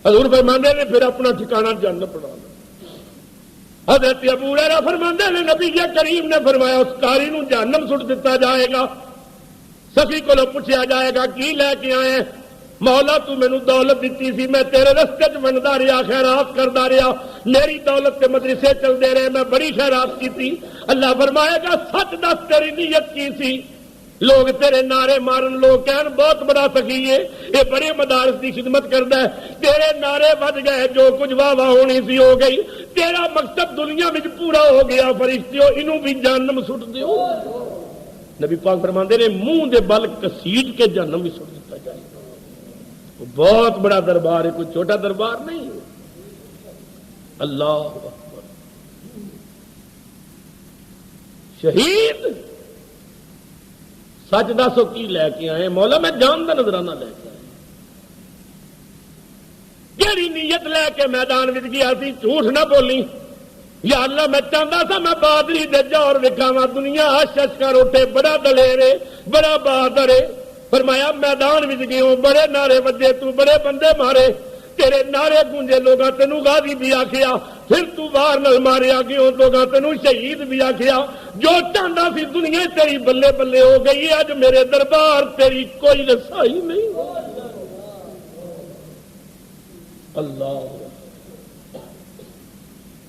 حضور فرماندے نے پھر اپنا ٹھکانہ جہنم پڑا لے. حضرت ابو ہریرہ فرماندے نے نبی کریم نے فرمایا اس قاری نو جہنم سٹ دیتا جائے گا. سخی کو پوچھا جائے گا کی لے کے آئے؟ مولا تو مینوں دولت دیتی سی، میں تیرے رستے چ بنتا رہا، خیرات کرتا رہا، میری دولت کے مدرسے چلتے رہے، میں بڑی خیرات کی تھی. اللہ فرمائے گا سچ دس تیری نیت کی سی؟ لوگ تیرے نعرے مارن، لوگ کہن بہت بڑا سخی ہے، یہ بڑے مدارس کی خدمت کرتا ہے. تیرے نعرے بج گئے، جو کچھ واہ واہ ہونی سی ہو گئی، تیرا مقصد دنیا میں پورا ہو گیا. فرشتیو انہوں بھی جہنم سٹ دیو. نبی پاک فرماندے نے منہ دے بل کسیٹ کے جہنم بھی سٹ دیتا جائے. بہت بڑا دربار ہے، کوئی چھوٹا دربار نہیں. اللہ اکبر. شہید سچ دسو کی لے کے آئے؟ مولا میں جان دا نظرانہ لے کے آئے. کیڑی نیت لے کے میدان وچ گیا سی؟ جھوٹ نہ بولی. یا اللہ میں چاہتا تھا میں بہادری دے جوہر وکھاواں، دنیا ششکر اٹھے، بڑا دلیر ہے، بڑا بہادر ہے. فرمایا میدان وچ گئے، بڑے نعرے وجے، تو بڑے بندے مارے، تیرے نعرے گونجے، لوگاں تینوں غازی بھی آکھیا، پھر تو باہر نہ ماریا گئے، لوگاں تینوں شہید بھی آکھیا. جو چاہتا سی دنیا تیری بلے بلے ہو گئی، اج میرے دربار تیری کوئی رسائی نہیں. اللہ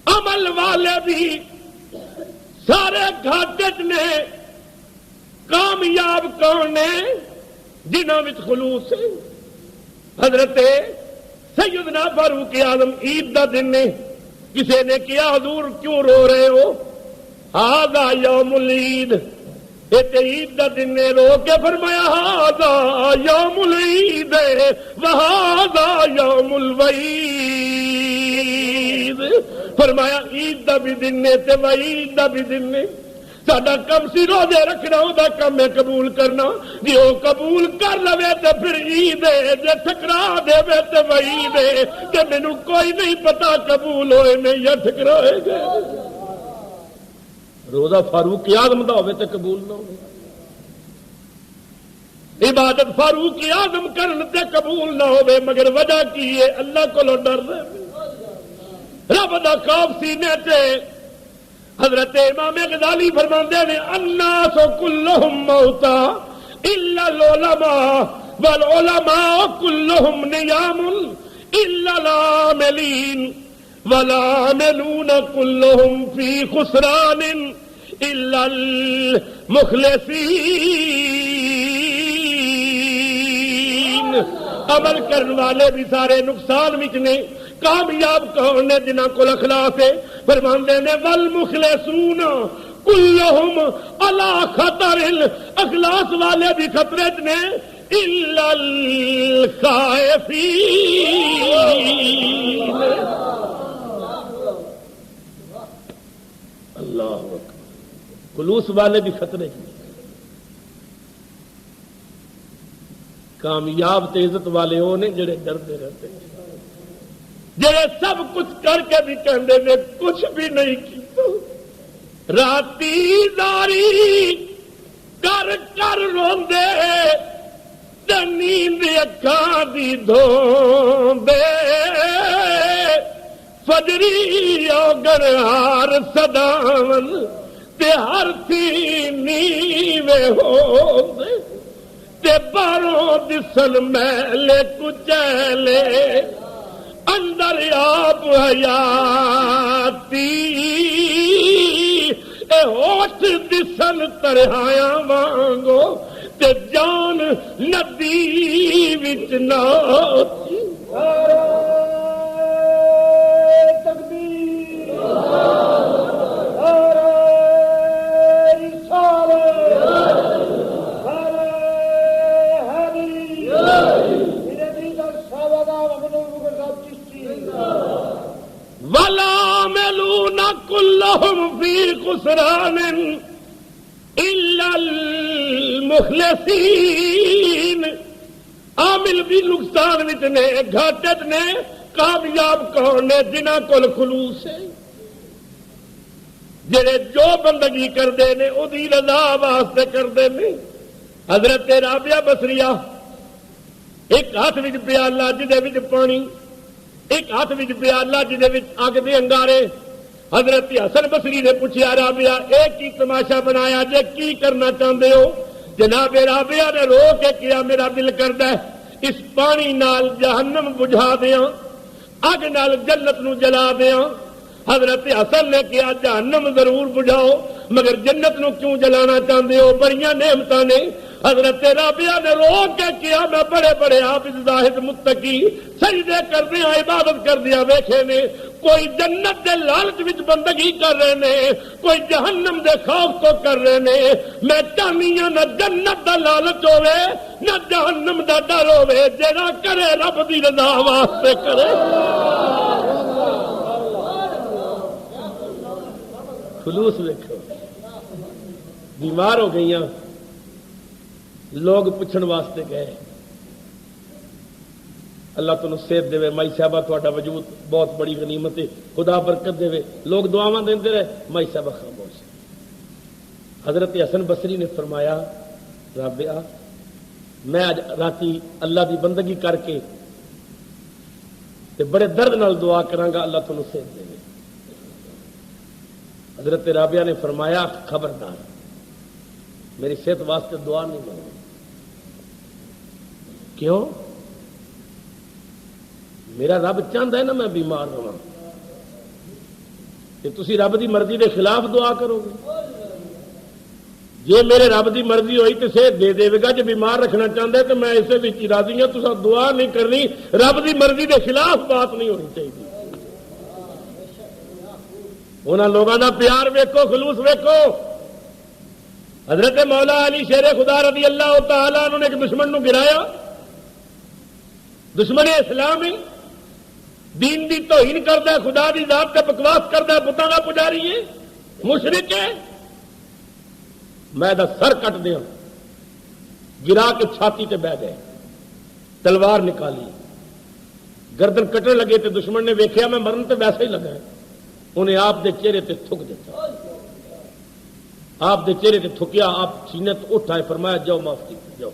عمل والے بھی سارے گھاٹے نے، کامیاب کون نے؟ جنہاں وچ خلوص ہے. حضرت سیدنا فاروق اعظم عید دا دن نے، کسی نے کیا حضور کیوں رو رہے ہو؟ ھذا یوم العید، یہ عید دا دن نے. رو کے فرمایا ھذا یوم العید وھذا یوم الوعید. فرمایا عید دا بھی دن نے تے وعید دا بھی دن نے. ساڈا کم سی روزے رکھنا، وہ کم ہے قبول کرنا. جی وہ قبول کر لوے تو پھر عید ہے، جی ٹھکرا دے تو وعید ہے. کہ مینوں کوئی نہیں پتا قبول ہوئے نہیں یا ٹھکرائے گئے. روزہ فاروق اعظم دا ہوے تے قبول نہ ہوے، عبادت فاروق اعظم کرن تے قبول نہ ہوے. مگر وجہ کی ہے؟ اللہ کو ڈر رہے، رب دا خوف سینے تے. حضرت امام غزالی فرماندے نے الناس كلهم موتا الا العلماء والعلماء كلهم نيام الا العاملين والعاملون كلهم في خسران الا المخلصين. عمل کرنے والے بھی سارے نقصان وچ نے. کامیاب کون نے؟ جنہاں کول اخلاص ہے. فرماندے نے والمخلصون کلہم علی خطر، اخلاص والے بھی خطرے نے. الا الخائفین. اللہ اکبر. خلوص والے بھی خطرے میں. کامیاب تے عزت والے وہ نے جڑے ڈردے رہتے ہیں، جڑے سب کچھ کر کے بھی کہندے نے کچھ بھی نہیں کیتا. راتی داری کر کر روندے تے نیند اکھاں دی دھوندے. فجری اوگڑ ہار صداون تے ہر تھی نیوے ہوندے. تے باروں دسل میلے کچیلے اندر آپ حیاتی. اے ہوش دسن ترہایا وانگو تے جان ندی وچ ناتی. تکبیر، نعرہ رسالت، نعرہ والعاملون كلهم في خسران الا المخلصين. عامل بھی نقصان وچ نے، گھاٹے نے. کامیاب کون نے؟ جنہاں کول خلوص ہے، جڑے جو بندگی کردے نے اودی رضا واسطے کردے نے. حضرت رابعہ بصریہ ایک ہاتھ وچ پیالہ جدے وچ پانی، ایک ہاتھ وچ پیالہ جدے وچ اگ دے انگارے. حضرت حسن بصری نے پوچھا رابعہ ایک ہی تماشا بنایا جے کی کرنا چاہتے ہو؟ جناب رابعہ نے رو کے کیا میرا دل کردا ہے اس پانی نال جہنم بجھا دیاں، اگ نال جنت نو جلا دیاں. حضرت حسن نے کیا جہنم ضرور بجھاؤ مگر جنت نو کیوں جلانا چاہتے ہو؟ بڑیاں نعمتاں نے. حضرت رابعہ نے رو کے کیا میں بڑے بڑے حافظ زاہد متقی سجدے کردیا عبادت کردیا ویکھے نے، کوئی جنت دے لالچ وچ بندگی کر رہے نے، کوئی جہنم دے خوف تو کر رہے نے. میں چاہنی ہاں نہ جنت دا لالچ ہوے نہ جہنم دا ڈر ہوے. جڑا کرے رب دی رضا واسطے کرے. خلوص دیکھو. بیمار ہو گئی لوگ پوچھن واسطے گئے اللہ تمہیں صحت دے، مائی صاحبہ تھوڑا وجود بہت بڑی غنیمت ہے، خدا برکت دے، لوگ دعاواں دیندے رہے، مائی صاحبہ خاموش۔ حضرت حسن بصری نے فرمایا رابعہ میں آج راتی اللہ دی بندگی کر کے تے بڑے درد نال دعا کرانگا اللہ تمہیں صحت دے۔ حضرت رابعہ نے فرمایا خبردار میری صحت واسطے دعا نہیں مانگی۔ کیوں؟ میرا رب چاہتا ہے نا میں بیمار رہا، کہ تسی رب دی مرضی دے خلاف دعا کرو گے؟ جی میرے رب دی مرضی ہوئی تو صحت دے دے گا، جی بیمار رکھنا چاہتا ہے تو میں اسے بھی راضی ہوں، تسا دعا نہیں کرنی، رب دی مرضی دے خلاف بات نہیں ہونی چاہیے۔ انہاں لوگوں کا پیار ویکھو، خلوص ویکھو۔ حضرت مولا علی شیر خدا رضی اللہ تعالیٰ عنہ نے ایک دشمن نو گرایا، دشمن اسلام ہی دین دی توہین کردا ہے، خدا دی ذات تے بکواس کردا ہے، بتاں دا پجاری ہے، مشرک ہے، میں دا سر کٹ دیا، گرا کے چھاتی تے بہ گئے، تلوار نکالی، گردن کٹنے لگے تے دشمن نے ویکھیا میں مرن تے ویسے ہی لگا ہے، انہیں آپ دے چہرے تے تھک دیتا، آپ دے چہرے تے تھکیا، آپ سینے تو اٹھائے، فرمایا جاؤ معاف کی جاؤ۔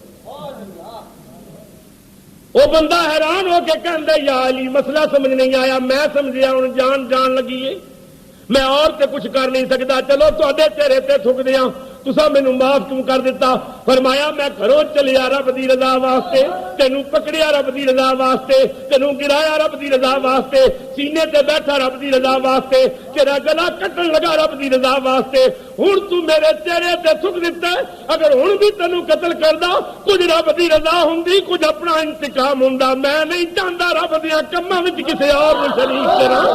وہ بندہ حیران ہو کے کہندا یا علی مسئلہ سمجھ نہیں آیا، میں سمجھیا ہوں جان لگی ہے، میں اور تے کچھ کر نہیں سکتا، چلو تواڈے چہرے تے تھک دیاں، تسا مینوں معاف کیوں کر دیتا؟ فرمایا میں گھروں چلیا رب دی رضا واسطے، تینوں پکڑیا رب دی رضا واسطے، تینوں گرایا رب دی رضا واسطے، سینے تے بیٹھا رب دی رضا واسطے، تیرا گلا کٹن لگا رب دی رضا واسطے، ہن تو میرے چہرے تے تھک دیتا ہے، اگر ہن بھی تینوں قتل کردا کچھ رب دی رضا ہوندی، کچھ اپنا انتقام ہوندا، میں نہیں چاہتا رب دیاں کماں وچ کسے اور نوں شریک کراں۔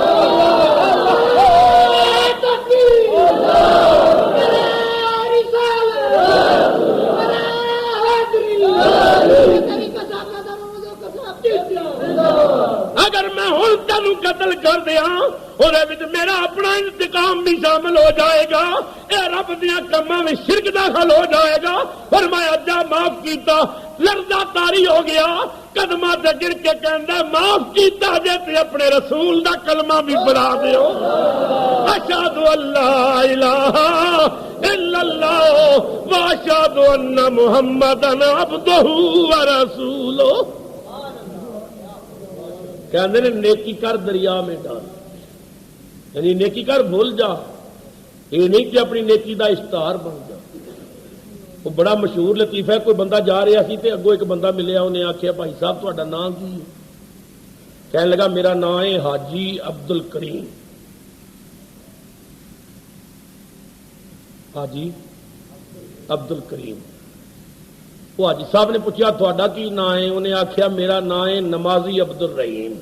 اگر میں ہوں تینوں قتل کر دیا میرا اپنا انتقام بھی شامل ہو جائے گا، اے رب دیا کماں میں شرک داخل ہو جائے گا۔ فرمایا جا معاف کیتا، لرزہ تاری ہو گیا، قدمہ تے گر کے کہندا معاف کیتا جے تے اپنے رسول دا کلمہ بھی پڑھا دیو، اشہد اللہ الہ الا اللہ واشہد ان محمدن عبدہ ورسولہ۔ کہندے نے نیکی کر دریا میں ڈال، یعنی نیکی کر بھول جا، یہ نہیں کہ اپنی نیکی دا اشتہار بن جا۔ وہ بڑا مشہور لطیفہ ہے، کوئی بندہ جا رہا سی تے اگوں ایک بندہ ملیا، انہیں آخیا بھائی صاحب تہاڈا نام کی ہے؟ کہنے لگا میرا نام ہے حاجی عبد الکریم۔ حاجی عبد الکریم۔ وہ حاجی صاحب نے پوچھا تہاڈا کی نام ہے؟ انہیں آخیا میرا نام ہے نمازی عبد الرحیم۔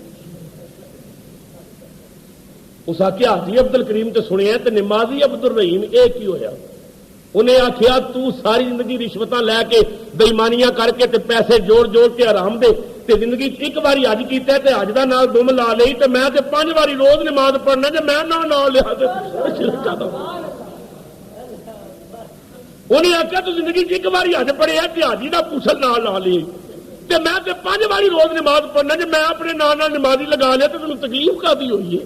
اس آخیا حاجی عبد الکریم تو سنیا تے نمازی عبد الرحیم یہ کی ہویا؟ انہیں آخیا تو ساری زندگی رشوتاں لے کے بےمانیاں کر کے تے پیسے جوڑ جوڑ کے حرام دے تے زندگی ایک باری حج کیتا ہے تے حج دا نال دم لا لئی تے میں تے 5 باری روز نماز پڑھنا جے میں نہ لیا تے شرک دا۔ انہیں آخیا تو زندگی ایک باری حج پڑھیا تے حاجی دا پوچھل نال لا لی تے میں تے 5 باری روز نماز پڑھنا جے میں اپنے نال نمازی لگا لیا تے تینوں تکلیف کادی ہوئی ہے؟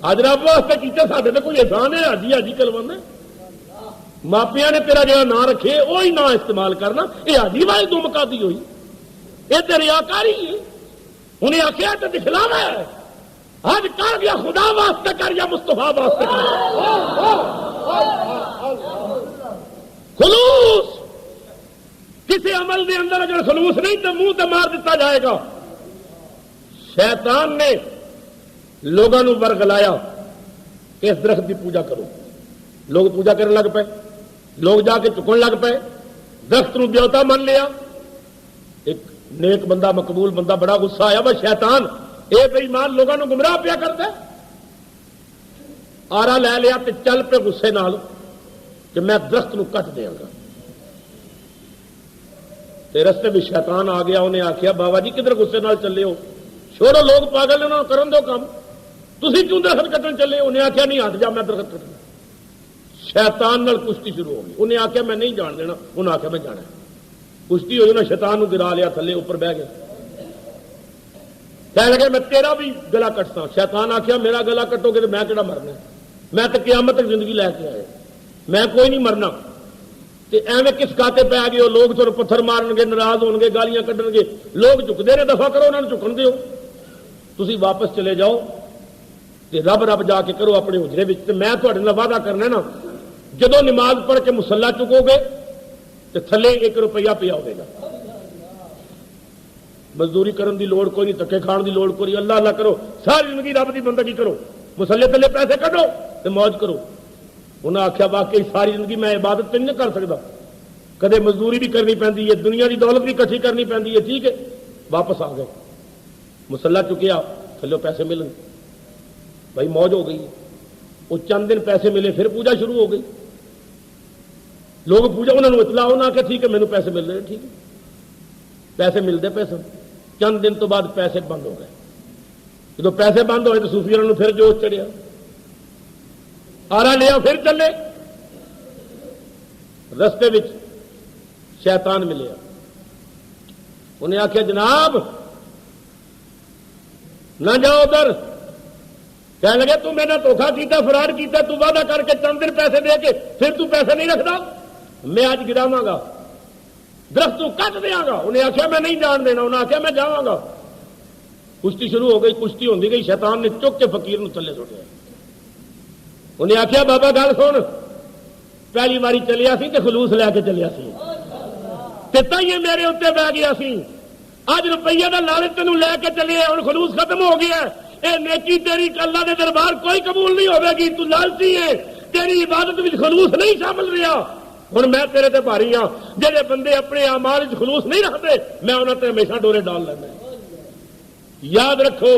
حج رب واسطے کیتے ساڈے تے کوئی احسان ہے؟ حاجی حاجی کلوانا ماپیاں نے تیرا جہاں نام رکھے وہی نام استعمال کرنا، یہ حاجی والی دم کادی ہوئی؟ یہ تو ریاکاری ہے۔ انہیں آخیا تو دکھلاوا ہے، حج کر گیا خدا واسطے کر یا مصطفیٰ واسطے کر۔ خلوص کسی عمل دے اندر اگر خلوص نہیں تو منہ تے مار دیتا جائے گا۔ شیطان نے لوگوں کو ورگلایا کہ اس درخت کی پوجا کرو، لوگ پوجا کرنے لگ پے، لوگ جا کے چکن لگ پے، درخت نو دیوتا من لیا۔ ایک نیک بندہ مقبول بندہ بڑا غصہ آیا، وہ شیطان اے بے ایمان لوگوں کو گمراہ پیا کرتا ہے، آرا لے لیا تے چل پہ غصے نال کہ میں درخت نو کٹ دیاں گا۔ تے رستے بھی شیطان آ گیا، انہیں آخیا بابا جی کدھر غصے نال چلے ہو، چھوڑو لوگ پاگل نے کرن دو کام، تسی کیوں درخت کٹن چلے؟ انہیں آخیا نہیں ہٹ جا میں درخت کٹنا۔ شیطان نال کشتی شروع ہو گئی، انہیں آخیا میں نہیں جان دینا، انہیں آخیا میں جانا۔ کشتی ہوئی انہیں شیطان نو گرا لیا تھلے، اوپر بہ گیا، کہنے لگے میں تیرا بھی گلا کٹتا ہوں۔ شیطان آخیا میرا گلا کٹو گے تو میں کہڑا مرنا، میں تو قیامت تک زندگی لے کے آیا، میں کوئی نہیں مرنا۔ ایویں کس کاتے پی گئے ہو، لوگ تھوڑے پتھر مارن گے، ناراض ہون گے، گالیاں کڈن گے، لوگ جھکتے نے، دفاع کرو انہوں نے جھکن دیو، تسی واپس چلے جاؤ تے رب رب جا کے کرو اپنے حجرے وچ۔ تے میں تہاڈے نال وعدہ کرنا نا، جدو نماز پڑھ کے مصلا چکو گے تے تھلے 1 روپیہ پیا ہوے گا۔ مزدوری کرن دی لوڑ کوئی نہیں، تکے کھان دی لوڑ کوئی نہیں، اللہ اللہ کرو، ساری زندگی رب دی بندگی کرو، مصلے تھلے پیسے کڈو تے موج کرو۔ انہیں آخیا واقعی ساری زندگی میں عبادت تو نہیں کر سکتا، کدے مزدوری بھی کرنی پہنتی ہے، دنیا کی دولت بھی کٹھی کرنی پہنتی ہے، ٹھیک ہے۔ واپس آ گئے، مصلا چکیا، تھلو پیسے ملن، بھائی موج ہو گئی۔ وہ چند دن پیسے ملے، پھر پوجا شروع ہو گئی، لوگ پوجا، انہوں نے اطلاع، انہوں نے آخیا ٹھیک ہے مینوں پیسے مل رہے، ٹھیک ہے، پیسے ملتے پیسے۔ چند دن تو بعد پیسے بند ہو گئے، جب پیسے بند ہوئے تو صوفیاں نے پھر جوش چڑھیا، آرا لیا، پھر چلے۔ رستے وچ شیطان ملیا، انہیں آخیا جناب نہ جاؤ ادھر، کہنے لگے تو میں نے دھوکھا کیتا، فراڈ کیتا، تو وعدہ کر کے چند دن پیسے دے کے پھر تو پیسے نہیں رکھتا، میں آج گراواں گا، درخت تو کٹ دیا گا۔ انہیں آخیا میں نہیں جان دینا، انہیں آخیا میں جاواں گا۔ کشتی شروع ہو گئی، کشتی ہوندی گئی، شیطان نے چک کے فقیر نو تھلے سٹیا۔ انہیں آخیا بابا گل سن، پہلی باری چلیا سی تے خلوص لے کے چلیا سی، تے تائیں میرے اتنے بہ گیا سی، اج روپیے کا لالچ تینوں لے کے چلے، ہن خلوص ختم ہو گیا، اے نیکی تیری اللہ دے دربار کوئی قبول نہیں ہوے گی، تو لالچی ہے، تیری عبادت وچ خلوص نہیں شامل رہا۔ ہن میں تیرے تے بھاری ہاں، جڑے بندے اپنے اعمال وچ خلوص نہیں رکھتے میں انہاں تے ہمیشہ ڈورے ڈال لینا۔ یاد رکھو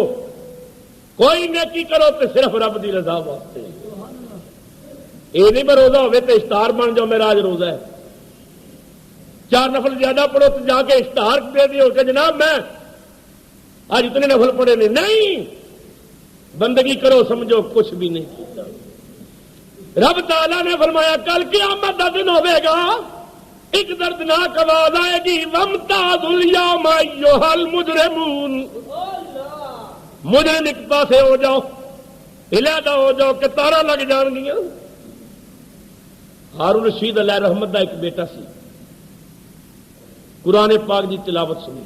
کوئی نیکی کرو تے صرف رب دی رضا واسطے، یہ نہیں میں روزہ ہوئے تو اشتہار بن جاؤ میرا آج روزہ ہے، 4 نفل زیادہ پڑھو تو جا کے اشتہار دے دیو کہ جناب میں آج اتنے نفل پڑھے نہیں، بندگی کرو سمجھو کچھ بھی نہیں کیتا۔ رب تعالیٰ نے فرمایا کل قیامت کا دن ہوے گا، ایک دردناک آواز آئے گی، وامتازوا اليوم ایھا المجرمون، مجرم ایک پاسے ہو جاؤ، علیحدہ ہو جاؤ کہ تارا لگ جان گیا۔ ہارون رشید علیہ رحمت کا ایک بیٹا سی، قرآن پاک دی تلاوت سنی،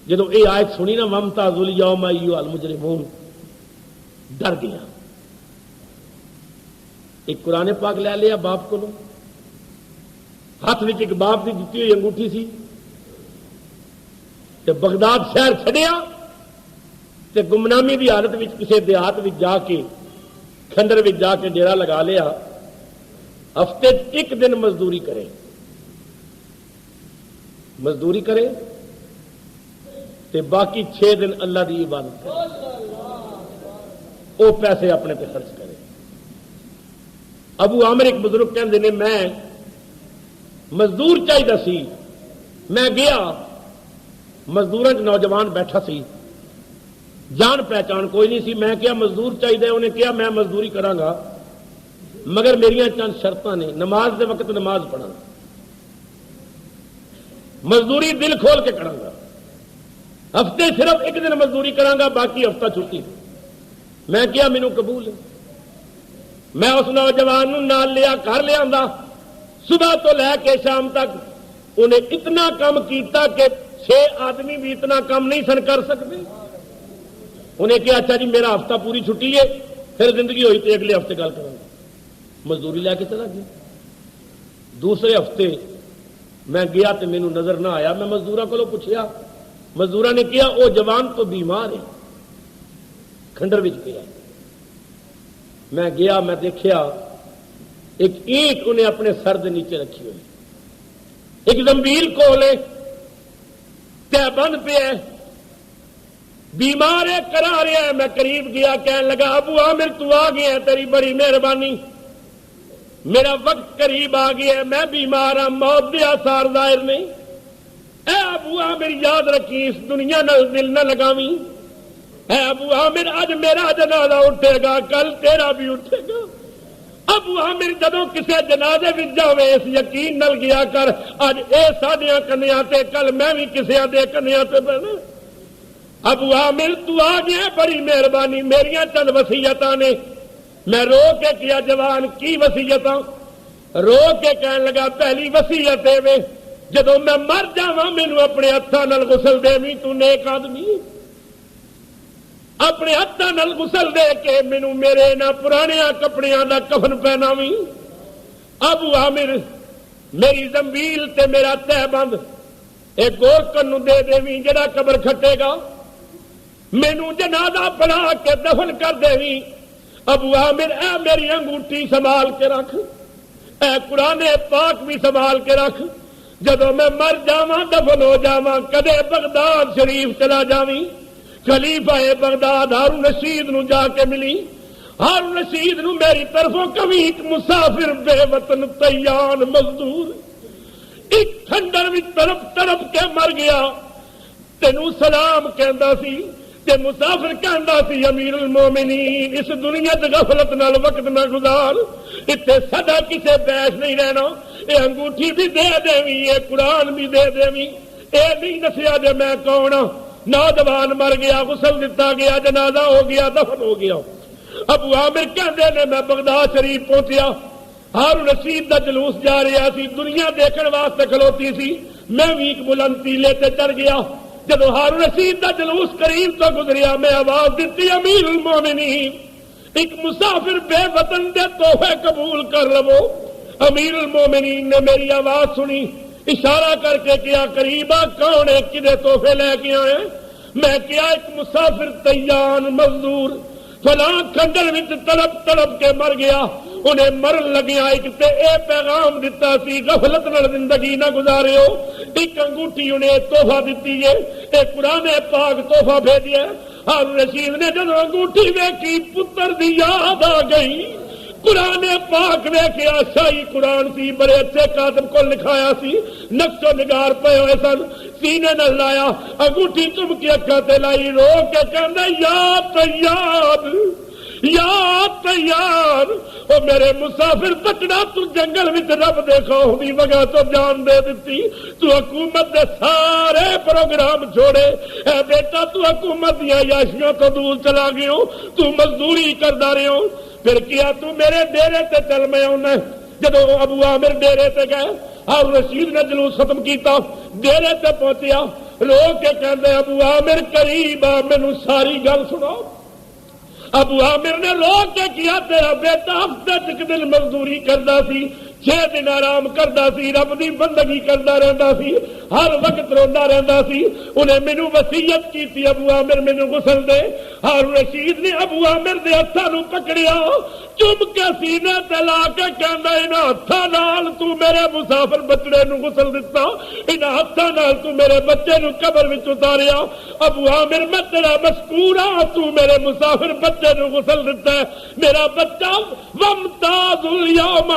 جدو یہ آیت سنی نا وامتازوا اليوم ایھا المجرمون، ڈر گیا۔ ایک قرآن پاک لے لیا باپ کو، ہاتھ میں ایک باپ کی دیتی ہوئی انگوٹھی سی، تے بغداد شہر چھڈیا تے گمنامی کی حالت میں کسی دیہات میں جا کے کھنڈر میں جا کے ڈیرا لگا لیا، ہفتے 1 دن مزدوری کرے، مزدوری کرے تے باقی 6 دن اللہ دی عبادت کرے، وہ پیسے اپنے پہ خرچ کرے۔ ابو عامر ایک بزرگ کہتے ہیں میں مزدور چاہیے سی، میں گیا مزدوراں نوجوان بیٹھا سی، جان پہچان کوئی نہیں سی، میں کیا مزدور چاہیے، انہیں کیا میں مزدوری کراں گا مگر میریاں چند شرطاں نے، نماز دے وقت نماز پڑھاں، مزدوری دل کھول کے کراں گا، ہفتے صرف 1 دن مزدوری کراں گا، باقی ہفتہ چھٹی۔ میں کیا مینوں قبول ہے، میں اس نوجوان نوں نال لیا، گھر لے آندا، صبح تو لے کے شام تک انہیں اتنا کام کیتا کہ 6 آدمی بھی اتنا کام نہیں سن کر سکتے۔ انہیں کیا اچھا جی میرا ہفتہ پوری چھٹی ہے، پھر زندگی ہوئی تو اگلے ہفتے گل کروں گا، مزدوری لے کے چلا گیا۔ دوسرے ہفتے میں گیا تو مینوں نظر نہ آیا، میں مزدوراں کو پوچھیا، مزدوراں نے کیا وہ جوان تو بیمار ہے، کھنڈر وچ گیا۔ میں گیا، میں دیکھیا ایک اینٹ انہیں اپنے سر دے نیچے رکھی ہوئی، ایک زنبیل کولے تے بند پہ بیمار ہے، کرا رہا ہے۔ میں قریب گیا، کہنے لگا ابو عامر تو آ گیا ہے، تیری بڑی مہربانی، میرا وقت قریب آ گیا ہے، میں بیمار ہوں، موت دے آثار ظاہر نہیں، اے ابو عامر یاد رکھی اس دنیا نال دل نہ لگاویں، اے ابو عامر اج میرا جنازہ اٹھے گا، کل تیرا بھی اٹھے گا، ابو عامر جدوں کسے جنازے وچ جاوے اس یقین نال گیا کر اج اے ساڈیاں کنیاں تے کل میں بھی کسے دے کنیاں تے بنا۔ ابو عامر تو آ گیا، بڑی مہربانی، میریاں چند وصیتاں نے۔ میں رو کے کیا جوان کی وصیتاں؟ رو کے کہن لگا پہلی وصیت اے جدوں میں مر جاواں مینوں اپنے ہتھاں نال غسل دیویں، تو نیک آدمی اپنے ہاتھاں نال غسل دے کے مینوں میرے نہ پرانے کپڑیاں دا کفن پہناویں۔ ابو عامر میری زنبیل تے میرا تہ بند ایک گورکن نوں دے دیویں جڑا قبر کھٹے گا، مینوں جنازہ پڑھا کے دفن کر دیویں۔ ابو عامر اے میری انگوٹھی سنبھال کے رکھ، اے قرآن پاک بھی سنبھال کے رکھ، جدوں میں مر جاواں دفن ہو جاواں کدے بغداد شریف چلا جاویں، خلیفہ بغداد ہارون رشید نو جا کے ملی، ہارون رشید نو میری طرفوں کبھی ایک مسافر بے وطن تیان مزدور ایک کھنڈر میں تڑپ تڑپ کے مر گیا، تینوں سلام کہندا سی تے مسافر کہندا سی امیر المومنین اس دنیا تے غفلت نال وقت نہ گزار، اتنے سدا کسے بیش نہیں رہنا، اے انگوٹھی بھی دے دیویں، اے قرآن بھی دے دیویں، اے نہیں نسیا جے میں کون ہاں۔ نوجوان مر گیا، غسل دتا گیا، جنازہ ہو گیا، دفن ہو گیا۔ ابو عامر کہندے نے میں بغداد شریف پہنچیا، ہارون رشید دا جلوس جا رہا سی، دنیا دیکھن واسطے کھلوتی سی، میں بھی ایک بلند ٹیلے تے چڑھ گیا۔ جدو ہارون رشید دا جلوس قریب تو گزریا میں آواز دیتی امیر المومنین ایک مسافر بے وطن دے تحفے قبول کر لو۔ امیر المومنین نے میری آواز سنی، اشارہ کر کے کیا قریبا کون ہے کدے تحفے لے کے آئے؟ میں کیا ایک مسافر تیان مزدور فلاں کھنڈر وچ تڑپ تڑپ کے مر گیا، انہیں مرن لگیا ایک تے اے پیغام دیتا سی غفلت نال زندگی نہ گزارے ہو، ایک انگوٹھی انہیں تحفہ دیتی ہے، ایک قرآن پاک تحفہ بھیجیا۔ ہارون رشید نے جب انگوٹھی ویکھی پتر دی یاد آ گئی، قرآن پاک ویکھیا شاہی قرآن سی، بڑے اچھے کاتب کو لکھایا سی، نقش و نگار پے ہوئے سن، سینے نال لایا، انگوٹھی چم کے اکھاں تے لائی، رو کے کہندا یا طیار یا طیار، او میرے مسافر بچڑا تو جنگل وچ رب دے خوف دی وجہ تو جان دے دتی، تو حکومت دے سارے پروگرام چھوڑے، اے بیٹا تو حکومت دیا عیاشیوں تو دور چلا گیا، تو مزدوری کردا رہے ہو، پھر کیا تو میرے ڈیرے تے چل میں آنا۔ جدو ابو عامر ڈیرے تے گئے، ہارون رشید نے جلوس ختم کیتا، ڈیرے تے پہنچیا، رو کے کہندے ابو عامر قریب آ مینوں ساری گل سناؤ۔ ابو عامر نے رو کے کیا تیرا بیٹا ہفتے ایک دن مزدوری کردا سی، 6 دن آرام کردا سی، رب دی بندگی کردا رہندا سی، ہر وقت روندا رہندا سی، انہیں مینوں وصیت کیتی ابو عامر مینوں غسل دے۔ ہارون رشید نے ابو عامر دے ہتھاں نوں پکڑیا، چم کے سینے تے لا کے کہندا انہاں ہتھاں نال تو میرے مسافر بچڑے نوں غسل دتا، انہاں ہتھاں نال تو میرے بچے نوں قبر وچ اتاریا۔ ابو عامر میں تیرا مشکور ہاں، تو میرے مسافر بچے نوں غسل دتا ہے، میرا بچہ وامتاز الیوم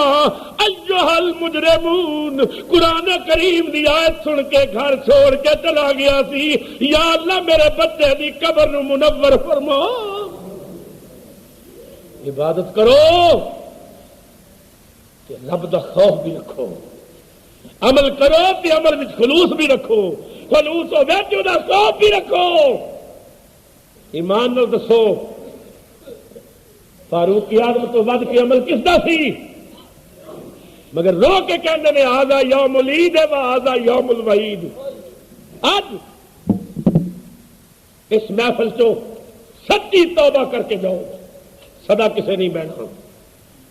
ایھا المجرمون قرآن کریم دی آیت سن کے گھر چھوڑ کے چلا گیا سی، یا اللہ میرے بچے دی قبر نو منور فرما۔ عبادت کرو کہ رب دا خوف بھی رکھو، عمل کرو کہ عمل وچ خلوص بھی رکھو، خلوص ہو وچ دا خوف بھی رکھو۔ ایمان نال دسو فاروق کی آدم تو ود کے عمل کس دا سی؟ مگر رو کے کہنے نے آزا یوم العید و آزا یوم الوعید۔ آج اس محفل چو سچی توبہ کر کے جاؤ، سدا کسے نہیں بیٹھنا،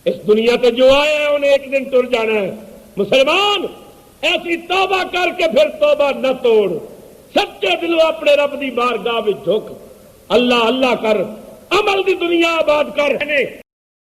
اس دنیا تے جو آئے ہیں انہیں ایک دن ٹر جانا ہے۔ مسلمان ایسی توبہ کر کے پھر توبہ نہ توڑ، سچے دلو اپنے رب دی بارگاہ وچ جھک، اللہ اللہ کر، عمل دی دنیا آباد کر۔